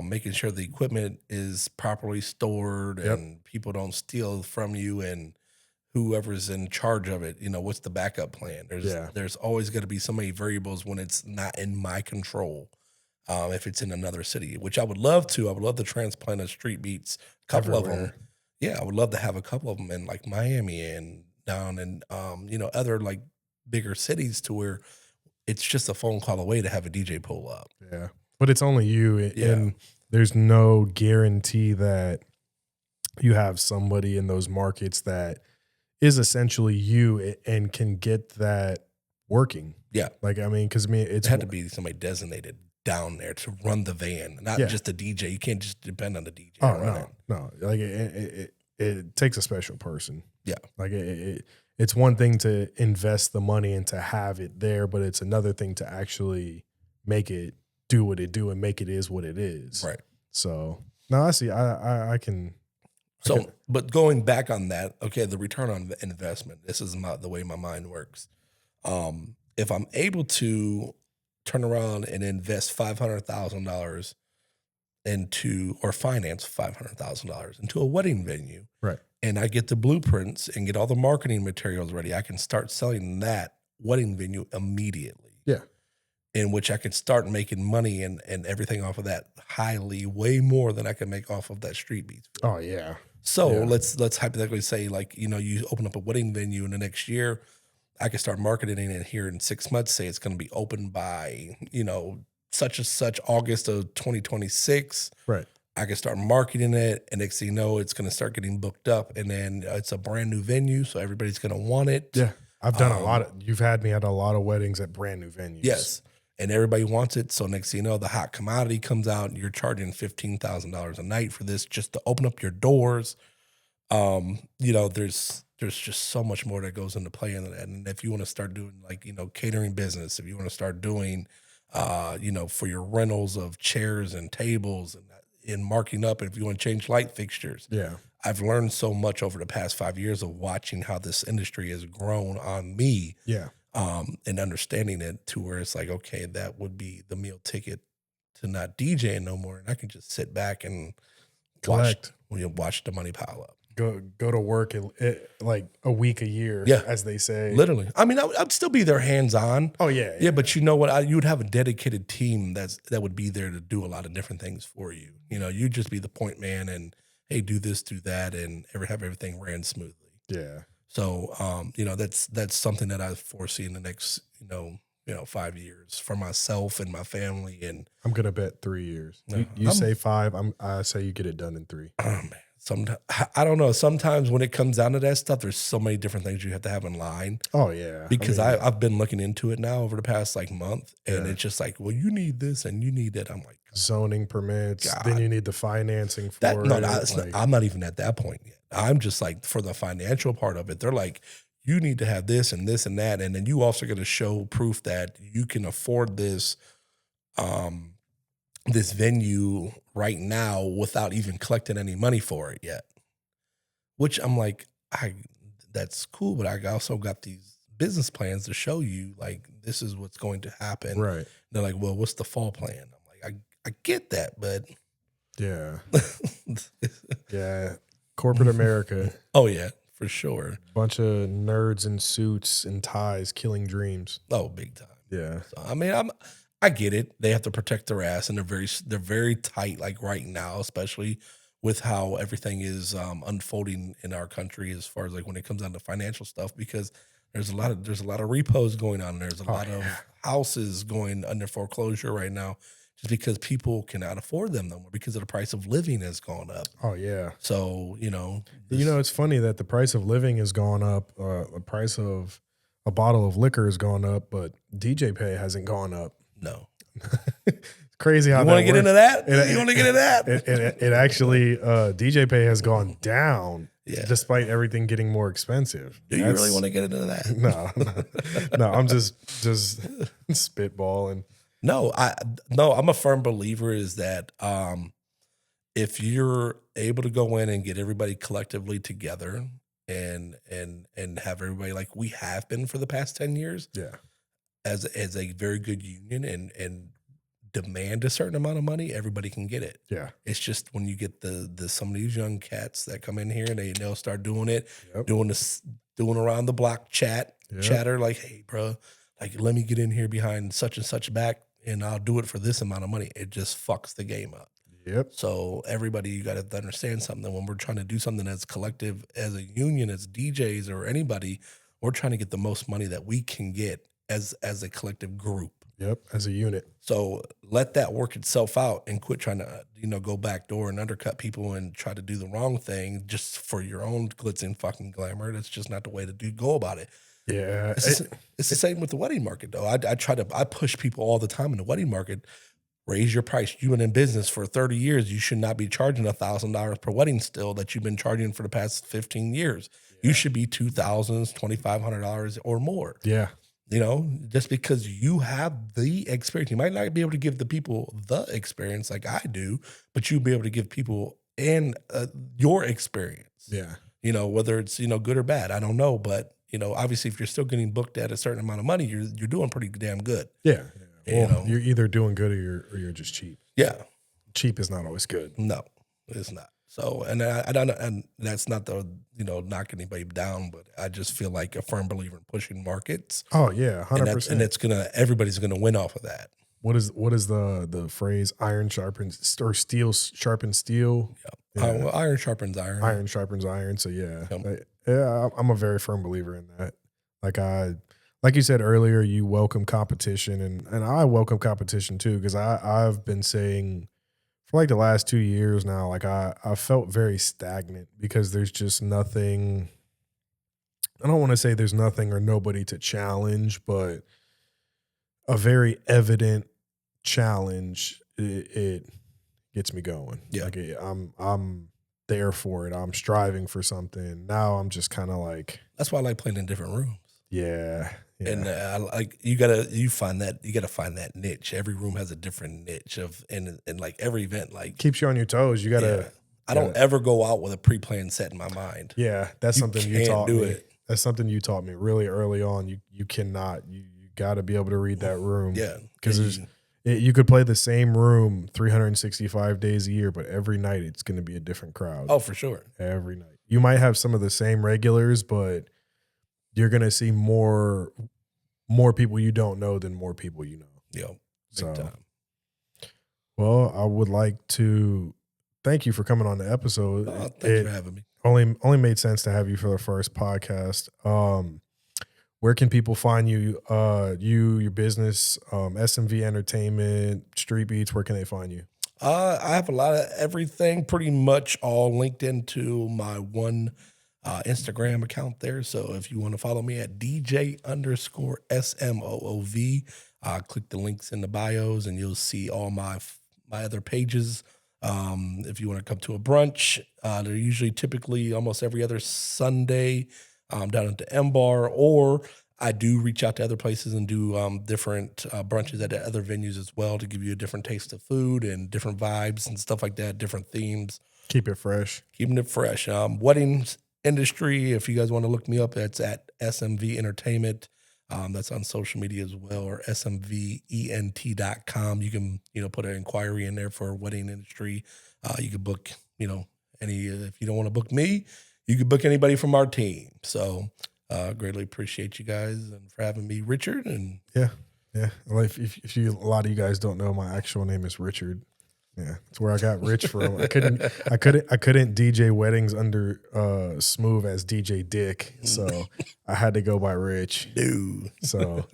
making sure the equipment is properly stored and people don't steal from you, and whoever's in charge of it, what's the backup plan? There's always going to be so many variables when it's not in my control. If it's in another city, which I would love to transplant a street beats, a couple of them. Yeah, I would love to have a couple of them in like Miami and down in, other like bigger cities to where it's just a phone call away to have a DJ pull up. Yeah. But it's only you, Yeah. and there's no guarantee that you have somebody in those markets that is essentially you and can get that working. Yeah. Like, I mean, because It had to be somebody designated down there to run the van, not just a DJ. You can't just depend on the DJ. Oh, no. Like, it takes a special person. Yeah. Like, it's one thing to invest the money and to have it there, but it's another thing to actually make it do what it do and make it is what it is. Right. So, no, I see. I can. So, but going back on that, okay, the return on investment, this is the way my mind works. If I'm able to turn around and invest $500,000 into, or finance $500,000 into a wedding venue, Right. and I get the blueprints and get all the marketing materials ready, I can start selling that wedding venue immediately. Yeah. In which I can start making money and everything off of that way more than I can make off of that street beats. Oh, yeah. So Yeah. let's hypothetically say, like, you open up a wedding venue in the next year, I can start marketing it here in 6 months. Say it's going to be open by, such and such August of 2026. Right. I can start marketing it, and next thing you know, it's going to start getting booked up, and then it's a brand new venue, so everybody's going to want it. Yeah. I've done a lot of, you've had me at a lot of weddings at brand new venues. Yes. And everybody wants it. So next thing you know, the hot commodity comes out and you're charging $15,000 a night for this just to open up your doors. There's just so much more that goes into play in that. And if you want to start doing catering business, if you want to start doing, for your rentals of chairs and tables and marking up, if you want to change light fixtures. Yeah. I've learned so much over the past 5 years of watching how this industry has grown on me. Yeah. And understanding it to where it's like, okay, that would be the meal ticket to not DJing no more. And I can just sit back and Collect. watch the money pile up. Go to work like a week a year, as they say. Literally. I mean, I'd still be there hands on. Oh, yeah. Yeah, but you know what? You would have a dedicated team that would be there to do a lot of different things for you. You'd just be the point man and, hey, do this, do that, and have everything ran smoothly. Yeah. So, that's something that I foresee in the next, 5 years for myself and my family. And I'm gonna bet 3 years. You say 5. I say you get it done in 3. Oh man, sometimes I don't know. Sometimes when it comes down to that stuff, there's so many different things you have to have in line. Oh yeah, Because I've been looking into it now over the past month, and it's just like, well, you need this and you need that. I'm like, zoning permits. Then you need the financing for that. No, it. I'm not even at that point yet. I'm just like, for the financial part of it, they're like, you need to have this and this and that, and then you also got to show proof that you can afford this, this venue right now without even collecting any money for it yet. Which I'm like, that's cool, but I also got these business plans to show you, like, this is what's going to happen. Right. They're like, well, what's the fall plan? I'm like, I get that, but yeah, yeah, corporate America. Oh yeah, for sure. Bunch of nerds in suits and ties killing dreams. Oh, big time. Yeah. So, I mean, I get it. They have to protect their ass, and they're very tight, like right now, especially with how everything is unfolding in our country as far as like when it comes down to financial stuff, because there's a lot of repos going on. There's a lot of houses going under foreclosure right now just because people cannot afford them no more because of the price of living has gone up. Oh yeah. So, it's funny that the price of living has gone up. The price of a bottle of liquor has gone up, but DJ pay hasn't gone up. No. It's crazy how you want to get into that? You want to get into that? It actually, DJ pay has gone down, despite everything getting more expensive. Do you really want to get into that? No. I'm just spitballing. No, I'm a firm believer is that if you're able to go in and get everybody collectively together and have everybody like we have been for the past 10 years, as a very good union and demand a certain amount of money, everybody can get it. Yeah. It's just when you get the some of these young cats that come in here and they'll start doing it, doing around the block chatter, like, hey, bro, like, let me get in here behind such and such back and I'll do it for this amount of money. It just fucks the game up. Yep. So everybody, you got to understand something. When we're trying to do something that's collective as a union, as DJs or anybody, we're trying to get the most money that we can get as a collective group. Yep, as a unit. So let that work itself out and quit trying to, go backdoor and undercut people and try to do the wrong thing just for your own glitz and fucking glamour. That's just not the way to go about it. Yeah. It's the same with the wedding market, though. I push people all the time in the wedding market. Raise your price. You've been in business for 30 years. You should not be charging $1,000 per wedding still that you've been charging for the past 15 years. Yeah. You should be $2,000, $2,500 or more. Yeah. Just because you have the experience, you might not be able to give the people the experience like I do, but you'll be able to give people and your experience. Yeah. Whether it's, good or bad, I don't know. But, obviously if you're still getting booked at a certain amount of money, you're doing pretty damn good. Yeah. Well, you're either doing good or you're just cheap. Yeah. Cheap is not always good. No, it's not. So, and I don't, and that's not the, knock anybody down, but I just feel like a firm believer in pushing markets. Oh yeah, 100%. And it's everybody's gonna win off of that. What is the phrase? Iron sharpens or steel sharpens steel. Yeah. Well, iron sharpens iron. Iron sharpens iron. So yeah, Yep. I'm a very firm believer in that. Like you said earlier, you welcome competition, and I welcome competition too, because I've been saying for like the last 2 years now, like I felt very stagnant because there's just nothing. I don't want to say there's nothing or nobody to challenge, but a very evident challenge, it gets me going. Yeah. Like I'm there for it. I'm striving for something. Now I'm just kind of like, that's why I like playing in different rooms. Yeah. And you gotta find that niche. Every room has a different niche and like every event like keeps you on your toes. You gotta. Yeah. I don't ever go out with a pre-planned set in my mind. Yeah, that's something you taught me. It. That's something you taught me really early on. You cannot. You got to be able to read that room. Yeah, because you could play the same room 365 days a year, but every night it's going to be a different crowd. Oh, for sure. Every night you might have some of the same regulars, but you're going to see more people you don't know than more people you know. Yeah, big time. Well, I would like to thank you for coming on the episode. Thank you for having me. Only made sense to have you for the first podcast. Where can people find you? Your business, SMV Entertainment, Street Beats. Where can they find you? I have a lot of everything, pretty much all linked into my one Instagram account there. So if you want to follow me at DJ_SMOOV, click the links in the bios and you'll see all my other pages. If you want to come to a brunch, they're usually typically almost every other Sunday down at the M Bar, or I do reach out to other places and do different brunches at other venues as well to give you a different taste of food and different vibes and stuff like that, different themes. Keep it fresh. Keeping it fresh. Weddings industry, if you guys want to look me up, it's at SMV Entertainment. That's on social media as well, or smvent.com. You can, put an inquiry in there for wedding industry. You could book, if you don't want to book me, you could book anybody from our team. So greatly appreciate you guys and for having me, Richard. And yeah. Well, if you, a lot of you guys don't know, my actual name is Richard. Yeah, that's where I got Rich from. I couldn't DJ weddings under Smoov as DJ Dick, so I had to go by Rich. Dude. So,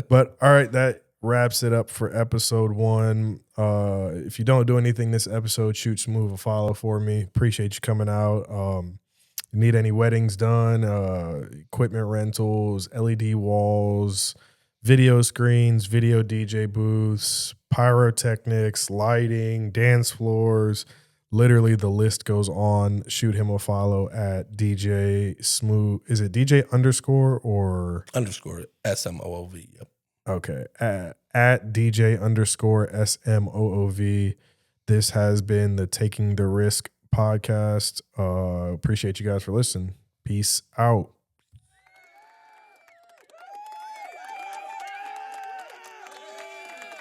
but all right, that wraps it up for episode 1. If you don't do anything this episode, shoot Smoov a follow for me. Appreciate you coming out. Need any weddings done? Equipment rentals, LED walls, video screens, video DJ booths, pyrotechnics, lighting, dance floors. Literally, the list goes on. Shoot him a follow at DJ Smoov. Is it DJ underscore or? Underscore SMOOV. Yep. Okay. At DJ underscore SMOOV. This has been the Taking the Risk podcast. Appreciate you guys for listening. Peace out.